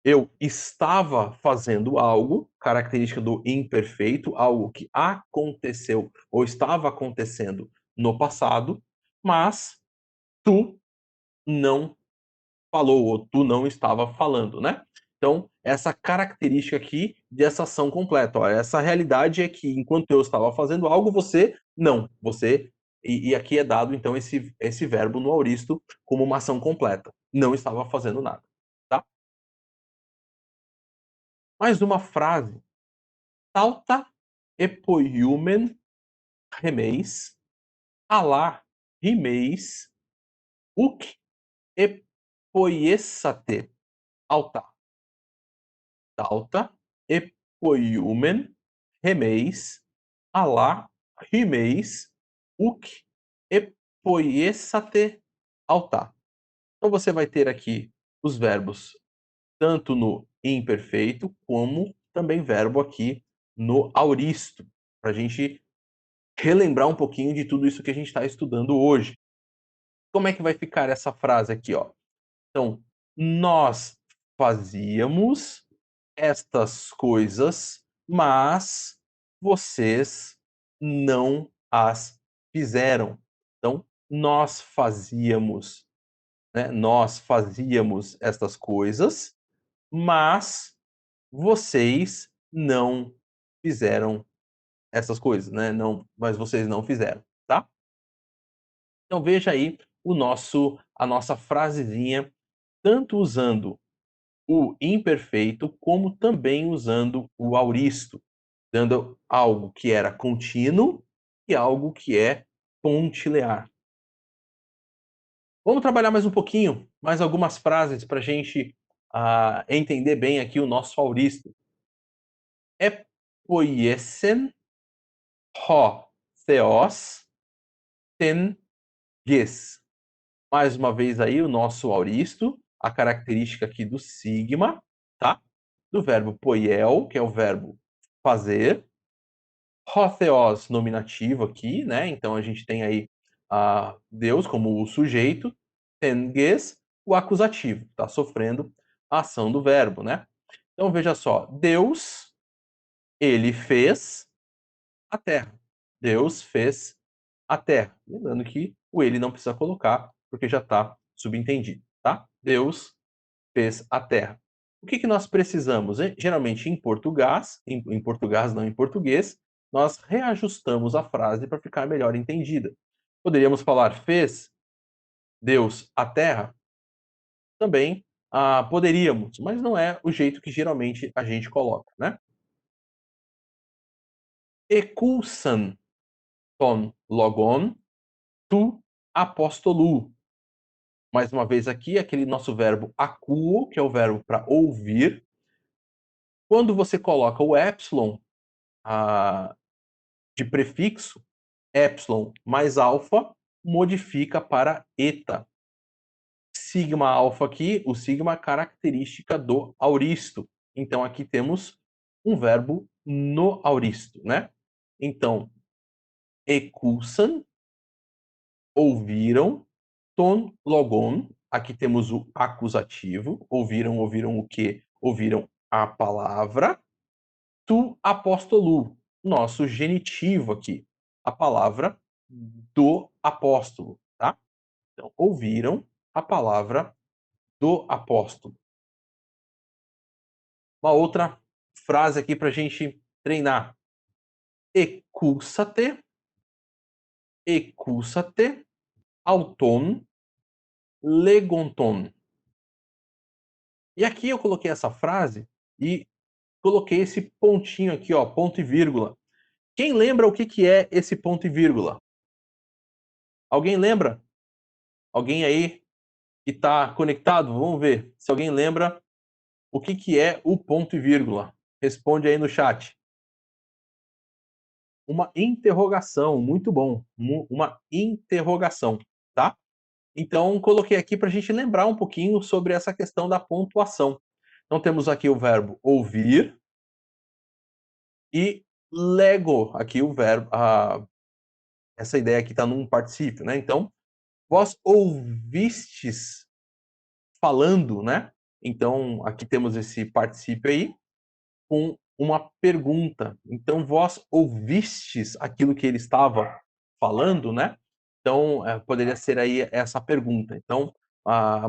eu estava fazendo algo, característica do imperfeito, algo que aconteceu ou estava acontecendo no passado, mas tu não falou ou tu não estava falando, né? Então, essa característica aqui dessa ação completa, ó, essa realidade é que enquanto eu estava fazendo algo, você não, você e aqui é dado então esse verbo no auristo como uma ação completa, não estava fazendo nada, tá? Mais uma frase. Tauta epoiumen remeis, alá rimeis, uc epoiessate, alta. Tauta epoiumen remeis, alá rimeis, uc epoiessate, alta. Então você vai ter aqui os verbos tanto no imperfeito, como também verbo aqui no auristo, para a gente relembrar um pouquinho de tudo isso que a gente está estudando hoje. Como é que vai ficar essa frase aqui, ó? Então, nós fazíamos estas coisas, mas vocês não as fizeram. Então, nós fazíamos, né? Nós fazíamos estas coisas, mas vocês não fizeram essas coisas, né? Não, mas vocês não fizeram, tá? Então veja aí a nossa frasezinha, tanto usando o imperfeito, como também usando o auristo, dando algo que era contínuo e algo que é pontilear. Vamos trabalhar mais um pouquinho, mais algumas frases para a gente entender bem aqui o nosso auristo. Epoiesen ho theos ten ges. Mais uma vez aí o nosso auristo, a característica aqui do sigma, tá? Do verbo poiel, que é o verbo fazer. Hotheos, nominativo aqui, né? Então a gente tem aí Deus como o sujeito. Tenges, o acusativo, está sofrendo a ação do verbo, né? Então veja só, Deus, ele fez a terra. Deus fez a terra. Lembrando que o ele não precisa colocar, porque já está subentendido, tá? Deus fez a terra. O que nós precisamos? Geralmente em português, em português não em português, nós reajustamos a frase para ficar melhor entendida. Poderíamos falar fez Deus a terra? Também poderíamos, mas não é o jeito que geralmente a gente coloca, né? Ekousan ton logon tu apostolou. Mais uma vez aqui, aquele nosso verbo akuo, que é o verbo para ouvir. Quando você coloca o epsilon de prefixo, epsilon mais alfa, modifica para eta. Sigma alfa aqui, o sigma característica do auristo. Então aqui temos um verbo no auristo, né? Então, ekousan, ouviram, ton logon, aqui temos o acusativo, ouviram o quê? Ouviram a palavra, tu apostolou, nosso genitivo aqui, a palavra do apóstolo, tá? Então, ouviram a palavra do apóstolo. Uma outra frase aqui para a gente treinar. Ecúsate, auton, legonton. E aqui eu coloquei essa frase e coloquei esse pontinho aqui, ó, ponto e vírgula. Quem lembra o que é esse ponto e vírgula? Alguém lembra? Alguém aí que está conectado? Vamos ver. Se alguém lembra, o que que é o ponto e vírgula? Responde aí no chat. Uma interrogação, muito bom. Uma interrogação, tá? Então, coloquei aqui para a gente lembrar um pouquinho sobre essa questão da pontuação. Então, temos aqui o verbo ouvir e lego, aqui o verbo, essa ideia aqui está num particípio, né? Então, vós ouvistes falando, né? Então, aqui temos esse particípio aí com uma pergunta. Então, vós ouvistes aquilo que ele estava falando, né? Então, poderia ser aí essa pergunta. Então,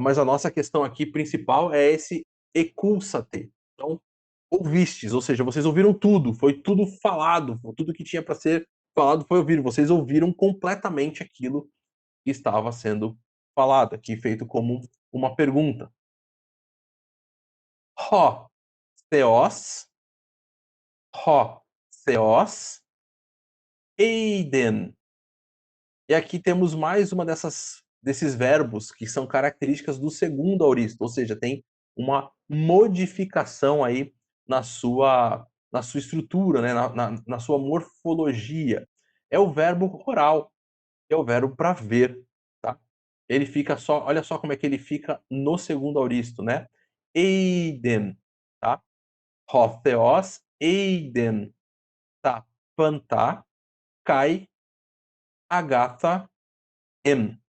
mas a nossa questão aqui principal é esse exculsate. Então, ouvistes, ou seja, vocês ouviram tudo, foi tudo falado, tudo que tinha para ser falado foi ouvido. Vocês ouviram completamente aquilo que estava sendo falado, aqui feito como uma pergunta. Ho, theos, ho, theos, eiden. E aqui temos mais uma desses verbos que são características do segundo auristo, ou seja, tem uma modificação aí na sua estrutura, né, na sua morfologia. É o verbo oral, é o verbo para ver, tá? Ele fica só, olha só como é que ele fica no segundo auristo, né? Eiden, tá? Ho theos eiden, tá? Pantá, kai, agatha, em.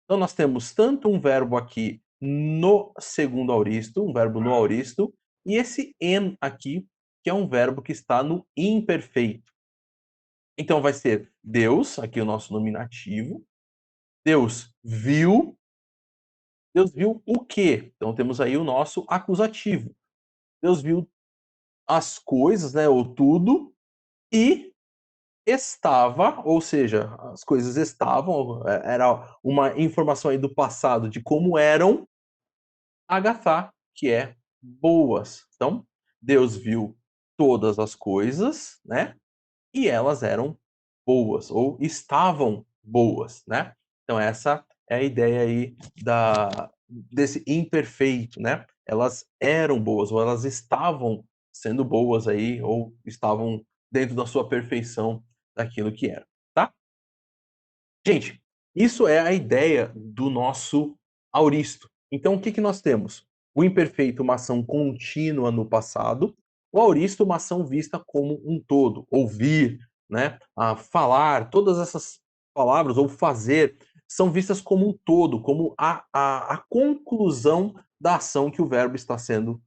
Então nós temos tanto um verbo aqui no segundo auristo, um verbo no auristo, e esse en aqui, que é um verbo que está no imperfeito. Então vai ser Deus, aqui o nosso nominativo. Deus viu o quê? Então temos aí o nosso acusativo. Deus viu as coisas, né, ou tudo, e estava, ou seja, as coisas estavam, era uma informação aí do passado de como eram, agathá, que é boas. Então, Deus viu todas as coisas, né? E elas eram boas ou estavam boas, né? Então essa é a ideia aí desse imperfeito, né? Elas eram boas ou elas estavam sendo boas aí ou estavam dentro da sua perfeição daquilo que era, tá? Gente, isso é a ideia do nosso auristo. Então, o que que nós temos? O imperfeito, uma ação contínua no passado. O auristo, uma ação vista como um todo. Ouvir, né? Falar, todas essas palavras, ou fazer, são vistas como um todo, como a conclusão da ação que o verbo está sendo,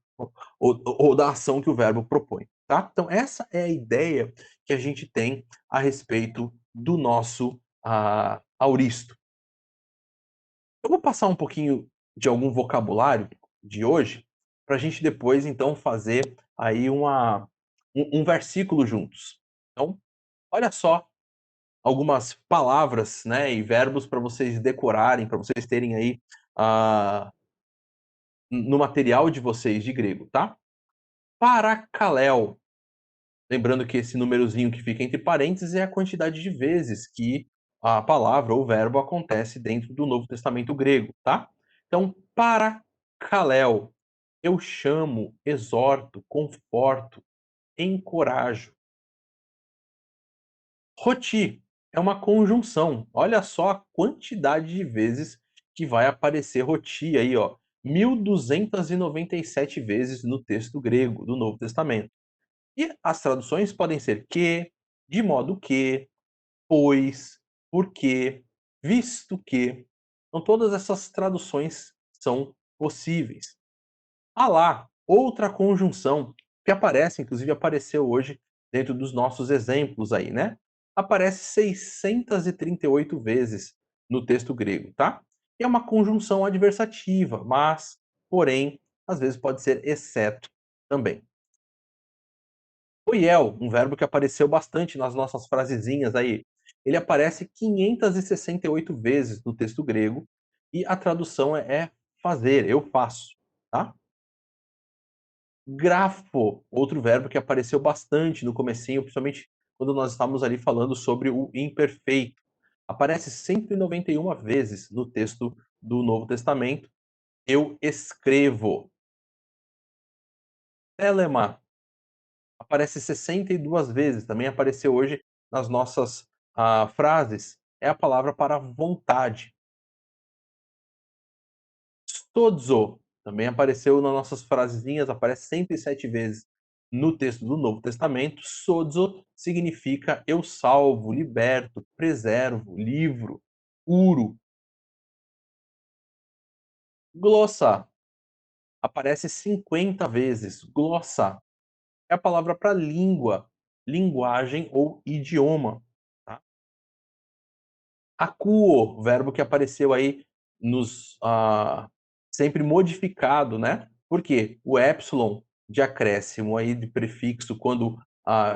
ou da ação que o verbo propõe. Tá? Então, essa é a ideia que a gente tem a respeito do nosso auristo. Eu vou passar um pouquinho de algum vocabulário de hoje, para a gente depois, então, fazer aí um versículo juntos. Então, olha só algumas palavras, né, e verbos para vocês decorarem, para vocês terem aí no material de vocês de grego, tá? Paracaléu. Lembrando que esse númerozinho que fica entre parênteses é a quantidade de vezes que a palavra ou verbo acontece dentro do Novo Testamento grego, tá? Então, paracaléu, eu chamo, exorto, conforto, encorajo. Roti é uma conjunção. Olha só a quantidade de vezes que vai aparecer roti aí, ó. 1297 vezes no texto grego do Novo Testamento. E as traduções podem ser que, de modo que, pois, porque, visto que. Então, todas essas traduções são possíveis. Há lá outra conjunção que aparece, inclusive apareceu hoje dentro dos nossos exemplos aí, né? Aparece 638 vezes no texto grego, tá? E é uma conjunção adversativa, mas, porém, às vezes pode ser exceto também. Oiel, um verbo que apareceu bastante nas nossas frasezinhas aí. Ele aparece 568 vezes no texto grego e a tradução é fazer, eu faço, tá? Grafo, outro verbo que apareceu bastante no comecinho, principalmente quando nós estávamos ali falando sobre o imperfeito. Aparece 191 vezes no texto do Novo Testamento. Eu escrevo. Telema aparece 62 vezes, também apareceu hoje nas nossas, frases, é a palavra para vontade. Sozo também apareceu nas nossas frasezinhas, aparece 107 vezes no texto do Novo Testamento. Sozo significa eu salvo, liberto, preservo, livro, curo. Glossa aparece 50 vezes. Glossa é a palavra para língua, linguagem ou idioma, tá? Acuo, verbo que apareceu aí nos sempre modificado, né? Por quê? O épsilon de acréscimo aí de prefixo quando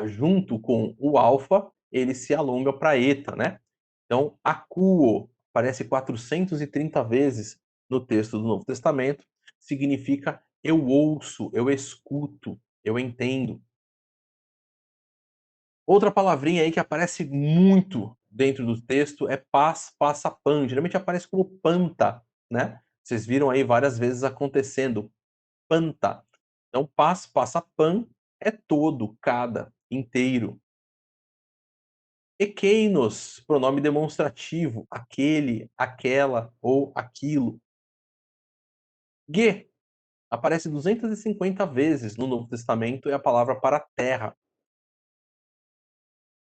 junto com o alfa, ele se alonga para eta, né? Então, acuo aparece 430 vezes no texto do Novo Testamento, significa eu ouço, eu escuto, eu entendo. Outra palavrinha aí que aparece muito dentro do texto é paz, passa, pan. Geralmente aparece como panta, né? Vocês viram aí várias vezes acontecendo, panta. Então, paz, passa, pan é todo, cada, inteiro. Ekeinos, pronome demonstrativo, aquele, aquela ou aquilo. Ge aparece 250 vezes no Novo Testamento, é a palavra para terra.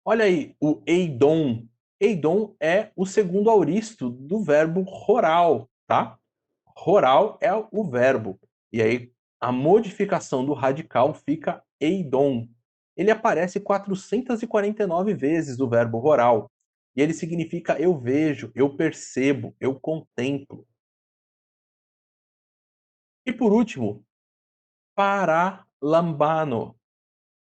Olha aí, o eidom. Eidom é o segundo auristo do verbo roral, tá? Roral é o verbo. E aí, a modificação do radical fica eidom. Ele aparece 449 vezes no verbo roral. E ele significa eu vejo, eu percebo, eu contemplo. E por último, paralambano.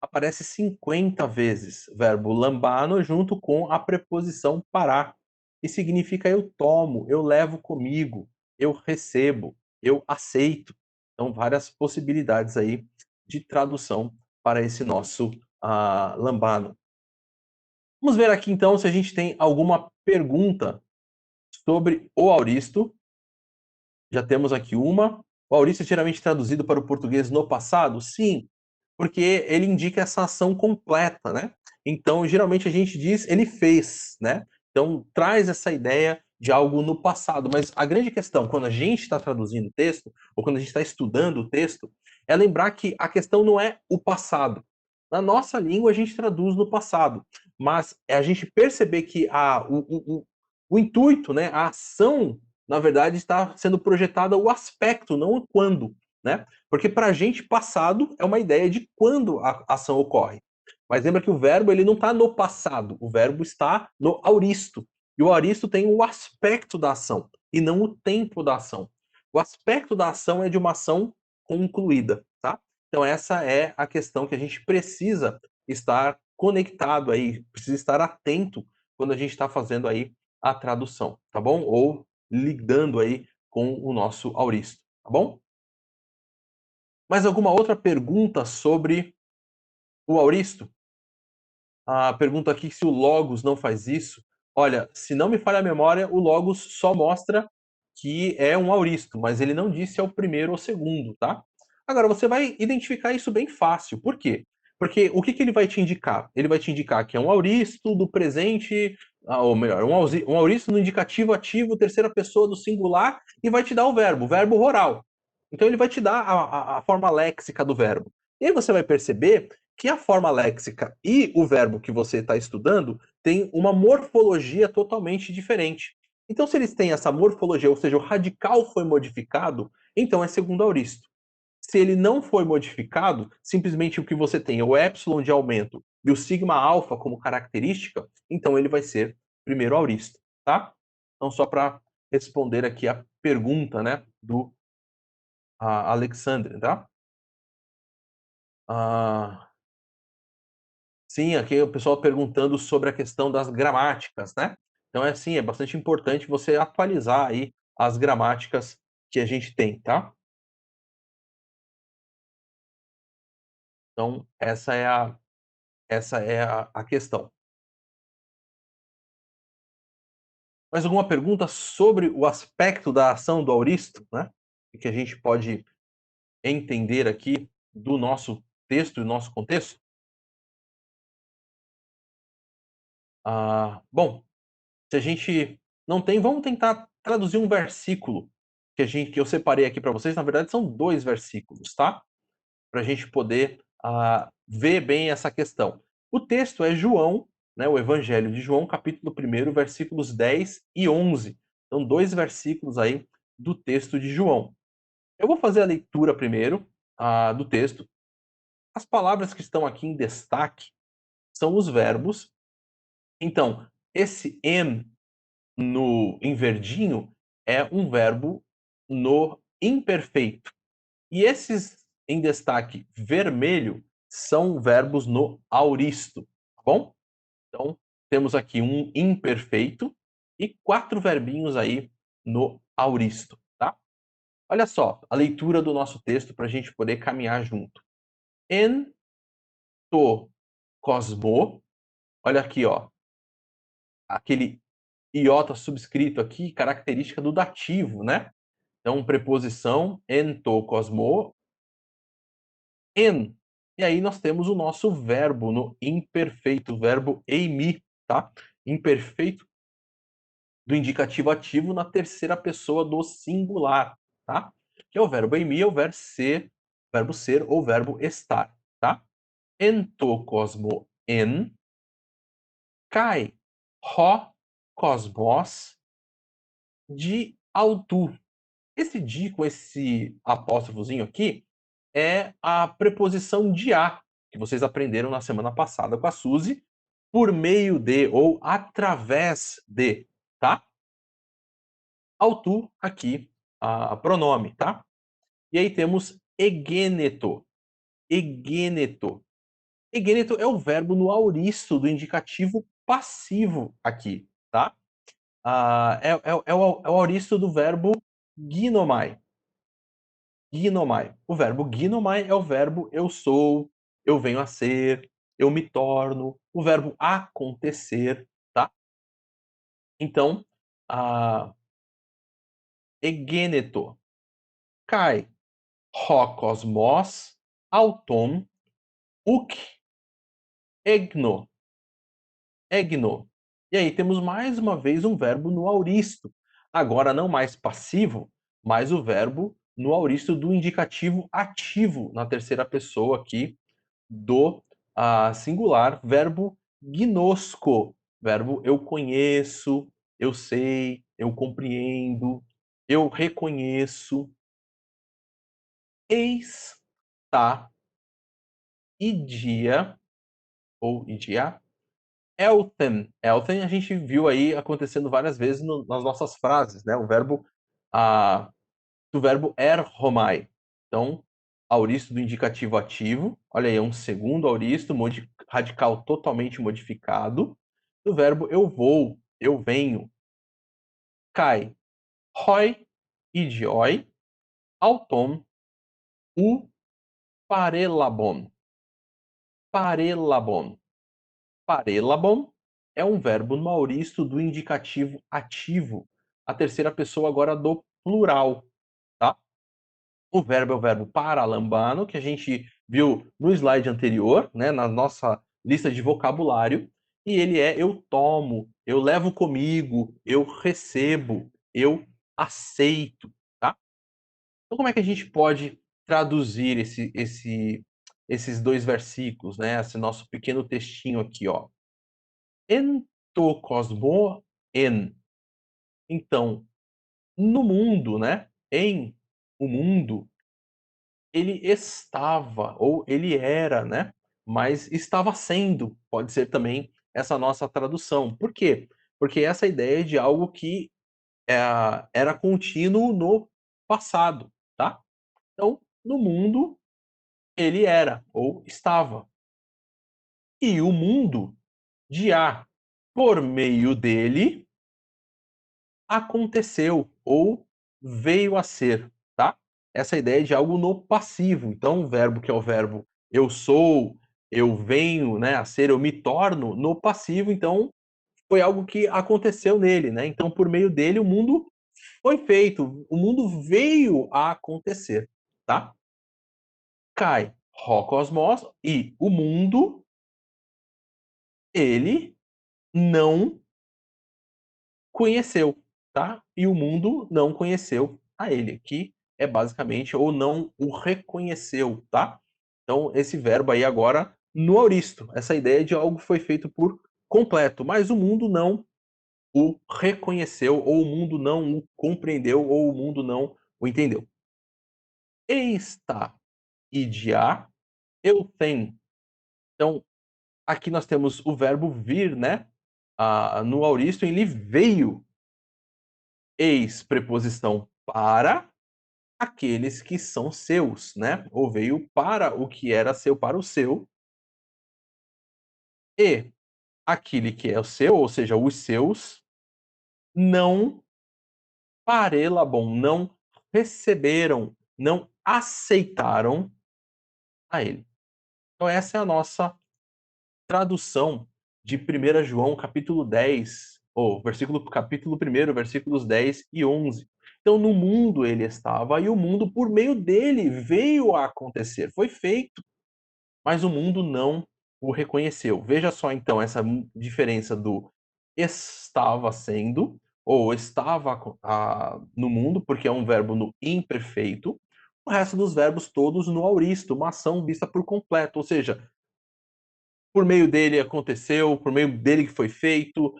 Aparece 50 vezes verbo lambano junto com a preposição para. E significa eu tomo, eu levo comigo, eu recebo, eu aceito. Então, várias possibilidades aí de tradução para esse nosso lambano. Vamos ver aqui então se a gente tem alguma pergunta sobre o auristo. Já temos aqui uma. O auristo é geralmente traduzido para o português no passado? Sim, porque ele indica essa ação completa, né. Então, geralmente a gente diz: "Ele fez", né. Então, traz essa ideia de algo no passado, mas a grande questão, quando a gente está traduzindo o texto, ou quando a gente está estudando o texto, é lembrar que a questão não é o passado. Na nossa língua, a gente traduz no passado, mas é a gente perceber que o intuito, né, a ação, na verdade, está sendo projetada o aspecto, não o quando, né. Porque para a gente passado é uma ideia de quando a ação ocorre. Mas lembra que o verbo ele não está no passado, o verbo está no auristo. E o auristo tem o aspecto da ação e não o tempo da ação. O aspecto da ação é de uma ação concluída, tá? Então essa é a questão que a gente precisa estar conectado aí, precisa estar atento quando a gente está fazendo aí a tradução, tá bom? Ou lidando aí com o nosso auristo, tá bom? Mais alguma outra pergunta sobre o auristo? A pergunta aqui se o logos não faz isso. Olha, se não me falha a memória, o logos só mostra que é um auristo, mas ele não disse se é o primeiro ou segundo, tá? Agora, você vai identificar isso bem fácil. Por quê? Porque o que ele vai te indicar? Ele vai te indicar que é um auristo do presente, ou melhor, um auristo no indicativo ativo, terceira pessoa do singular, e vai te dar o verbo oral. Então ele vai te dar a forma léxica do verbo. E aí você vai perceber que a forma léxica e o verbo que você está estudando têm uma morfologia totalmente diferente. Então, se eles têm essa morfologia, ou seja, o radical foi modificado, então é segundo auristo. Se ele não foi modificado, simplesmente o que você tem é o épsilon de aumento e o sigma alfa como característica, então ele vai ser primeiro auristo, tá? Então, só para responder aqui a pergunta, né, do Alexandre, tá? Ah, sim, aqui o pessoal perguntando sobre a questão das gramáticas, né. Então é assim, é bastante importante você atualizar aí as gramáticas que a gente tem, tá. Então essa é a questão. Mais alguma pergunta sobre o aspecto da ação do auristo, né, que a gente pode entender aqui? do nosso texto e nosso contexto? Bom, se a gente não tem, vamos tentar traduzir um versículo que eu separei aqui para vocês. Na verdade, são 2 versículos, tá? Para a gente poder ver bem essa questão. O texto é João, né, o Evangelho de João, capítulo 1, versículos 10 e 11. São 2 versículos aí do texto de João. Eu vou fazer a leitura primeiro do texto. As palavras que estão aqui em destaque são os verbos. Então, esse em no em verdinho é um verbo no imperfeito. E esses em destaque vermelho são verbos no auristo, tá bom? Então, temos aqui um imperfeito e 4 verbinhos aí no auristo, tá? Olha só, a leitura do nosso texto para a gente poder caminhar junto. En to cosmo, olha aqui, ó, aquele iota subscrito aqui, característica do dativo, né? Então, preposição en to cosmo, en. E aí nós temos o nosso verbo no imperfeito, o verbo eimi, tá? Imperfeito do indicativo ativo na terceira pessoa do singular, tá? Que é o verbo eimi, é o verbo ser ou verbo estar, tá? En to cosmo en, kai ho cosmos de autu. Esse de com esse apóstrofozinho aqui é a preposição de a, que vocês aprenderam na semana passada com a Suzy, por meio de ou através de, tá? Autu aqui, a pronome, tá? E aí temos egêneto. Egêneto. Egêneto é o verbo no auristo do indicativo passivo aqui, tá? É o auristo do verbo ginomai. Ginomai. O verbo ginomai é o verbo eu sou, eu venho a ser, eu me torno, o verbo acontecer, tá? Então, ah, egêneto, kai, ho cosmos, auton, uk, egno, egno. E aí temos mais uma vez um verbo no auristo. Agora não mais passivo, mas o verbo no auristo do indicativo ativo, na terceira pessoa aqui, do singular, verbo gnosco, verbo eu conheço, eu sei, eu compreendo, eu reconheço. Eis, tá, idia, ou idia, elten. Elten a gente viu aí acontecendo várias vezes nas nossas frases, né? O verbo ah, do verbo erhomai. Então, auristo do indicativo ativo, olha aí, é um segundo auristo radical totalmente modificado, do verbo eu vou, eu venho. Kai, hoi, idioi, auton, u, parelabon. Parelabon. Parelabon é um verbo no auristo do indicativo ativo, a terceira pessoa agora do plural, tá? O verbo é o verbo paralambano, que a gente viu no slide anterior, né, na nossa lista de vocabulário, e ele é eu tomo, eu levo comigo, eu recebo, eu aceito, tá? Então como é que a gente pode traduzir esses 2 versículos, né, esse nosso pequeno textinho aqui, ó. En to cosmo en. Então, no mundo, né, em o mundo, ele estava, ou ele era, né, mas estava sendo, pode ser também essa nossa tradução. Por quê? Porque essa ideia de algo que, era contínuo no passado, tá. Então, no mundo, ele era ou estava. E o mundo de A, por meio dele, aconteceu ou veio a ser, tá? Essa ideia de algo no passivo. Então, o verbo que é o verbo eu sou, eu venho, né, a ser, eu me torno, no passivo, então foi algo que aconteceu nele, né? Então, por meio dele, o mundo foi feito, o mundo veio a acontecer, tá? Cai. Ho cosmos, e o mundo, ele não conheceu, tá? E o mundo não conheceu a ele, que é basicamente ou não o reconheceu, tá? Então, esse verbo aí agora no auristo, essa ideia de algo foi feito por completo, mas o mundo não o reconheceu, ou o mundo não o compreendeu, ou o mundo não o entendeu. Eista, idia, eu tenho. Então, aqui nós temos o verbo vir, né? No auristo, ele veio. Eis, preposição para aqueles que são seus, né? Ou veio para o que era seu, para o seu, e aquele que é o seu, ou seja, os seus, não parelabon, não receberam, não aceitaram a ele. Então essa é a nossa tradução de 1 João capítulo 10, ou capítulo 1, versículos 10 e 11. Então no mundo ele estava e o mundo por meio dele veio a acontecer, foi feito, mas o mundo não o reconheceu. Veja só então essa diferença do estava sendo ou estava no mundo, porque é um verbo no imperfeito, o resto dos verbos todos no auristo, uma ação vista por completo, ou seja, por meio dele aconteceu, por meio dele que foi feito,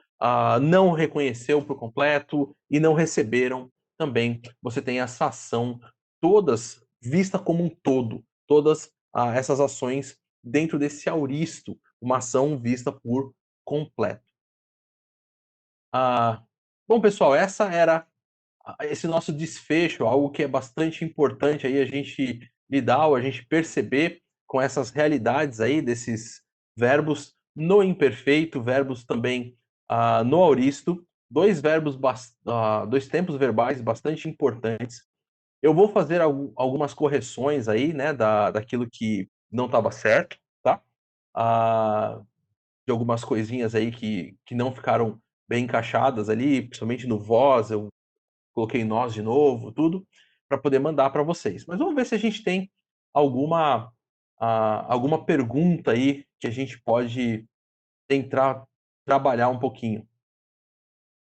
não reconheceu por completo e não receberam também. Você tem essa ação todas vista como um todo, todas essas ações dentro desse auristo, uma ação vista por completo. Bom, pessoal, essa era esse nosso desfecho, algo que é bastante importante aí a gente lidar ou a gente perceber com essas realidades aí desses verbos no imperfeito, verbos também no auristo, dois tempos verbais bastante importantes. Eu vou fazer algumas correções aí, né, daquilo que não estava certo, tá? Ah, de algumas coisinhas aí que não ficaram bem encaixadas ali, principalmente no voz, eu coloquei nós de novo, tudo, para poder mandar para vocês. Mas vamos ver se a gente tem alguma, alguma pergunta aí que a gente pode tentar trabalhar um pouquinho.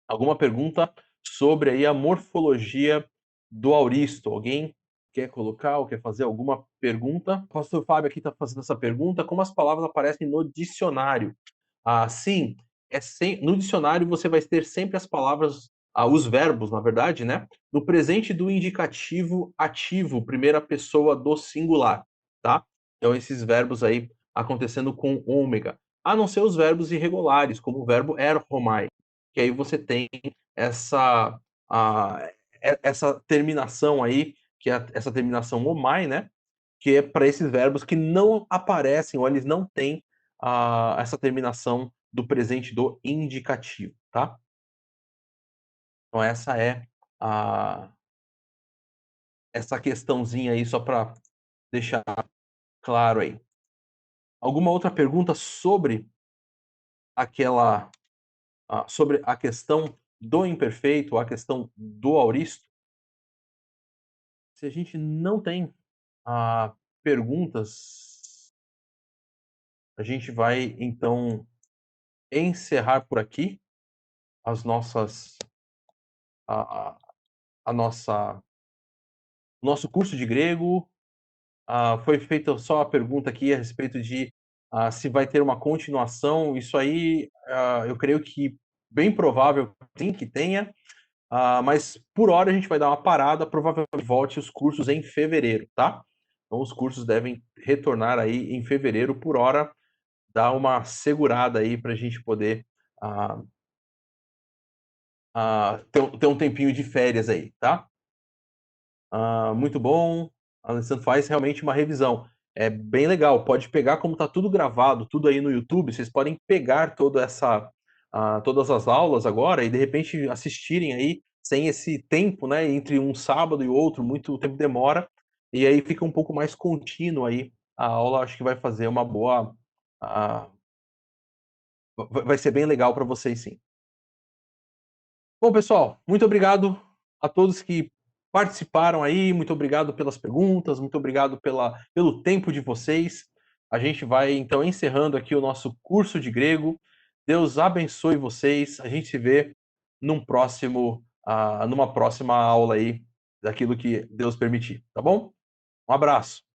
Alguma pergunta sobre aí a morfologia do auristo? Alguém quer colocar ou quer fazer alguma pergunta? O pastor Fábio aqui está fazendo essa pergunta. Como as palavras aparecem no dicionário? Sim, no dicionário você vai ter sempre as palavras, os verbos, na verdade, né, no presente do indicativo ativo, primeira pessoa do singular, tá? Então esses verbos aí acontecendo com ômega, a não ser os verbos irregulares, como o verbo erhomai, que aí você tem essa, ah, essa terminação aí, que é essa terminação omai, né, que é para esses verbos que não aparecem ou eles não têm essa terminação do presente do indicativo, tá? Então essa é a essa questãozinha aí só para deixar claro aí. Alguma outra pergunta sobre aquela sobre a questão do imperfeito, a questão do auristo? Se a gente não tem perguntas, a gente vai então encerrar por aqui as nossas a, a, a nossa nosso curso de grego. Foi feita só a pergunta aqui a respeito de se vai ter uma continuação. Isso aí, eu creio que bem provável sim que tenha, mas por hora a gente vai dar uma parada, provavelmente volte os cursos em fevereiro, tá? Então os cursos devem retornar aí em fevereiro, por hora, dá uma segurada aí para a gente poder ah, ter um tempinho de férias aí, tá? Muito bom. Alessandro faz realmente uma revisão. É bem legal. Pode pegar como está tudo gravado, tudo aí no YouTube. Vocês podem pegar todas as aulas agora e de repente assistirem aí sem esse tempo, né, entre um sábado e outro, muito tempo demora. E aí fica um pouco mais contínuo aí a aula. Acho que vai fazer uma boa. ah, vai ser bem legal para vocês, sim. Bom, pessoal, muito obrigado a todos que participaram aí, muito obrigado pelas perguntas, muito obrigado pelo tempo de vocês. A gente vai então encerrando aqui o nosso curso de grego. Deus abençoe vocês. A gente se vê numa próxima aula aí, daquilo que Deus permitir, tá bom? Um abraço.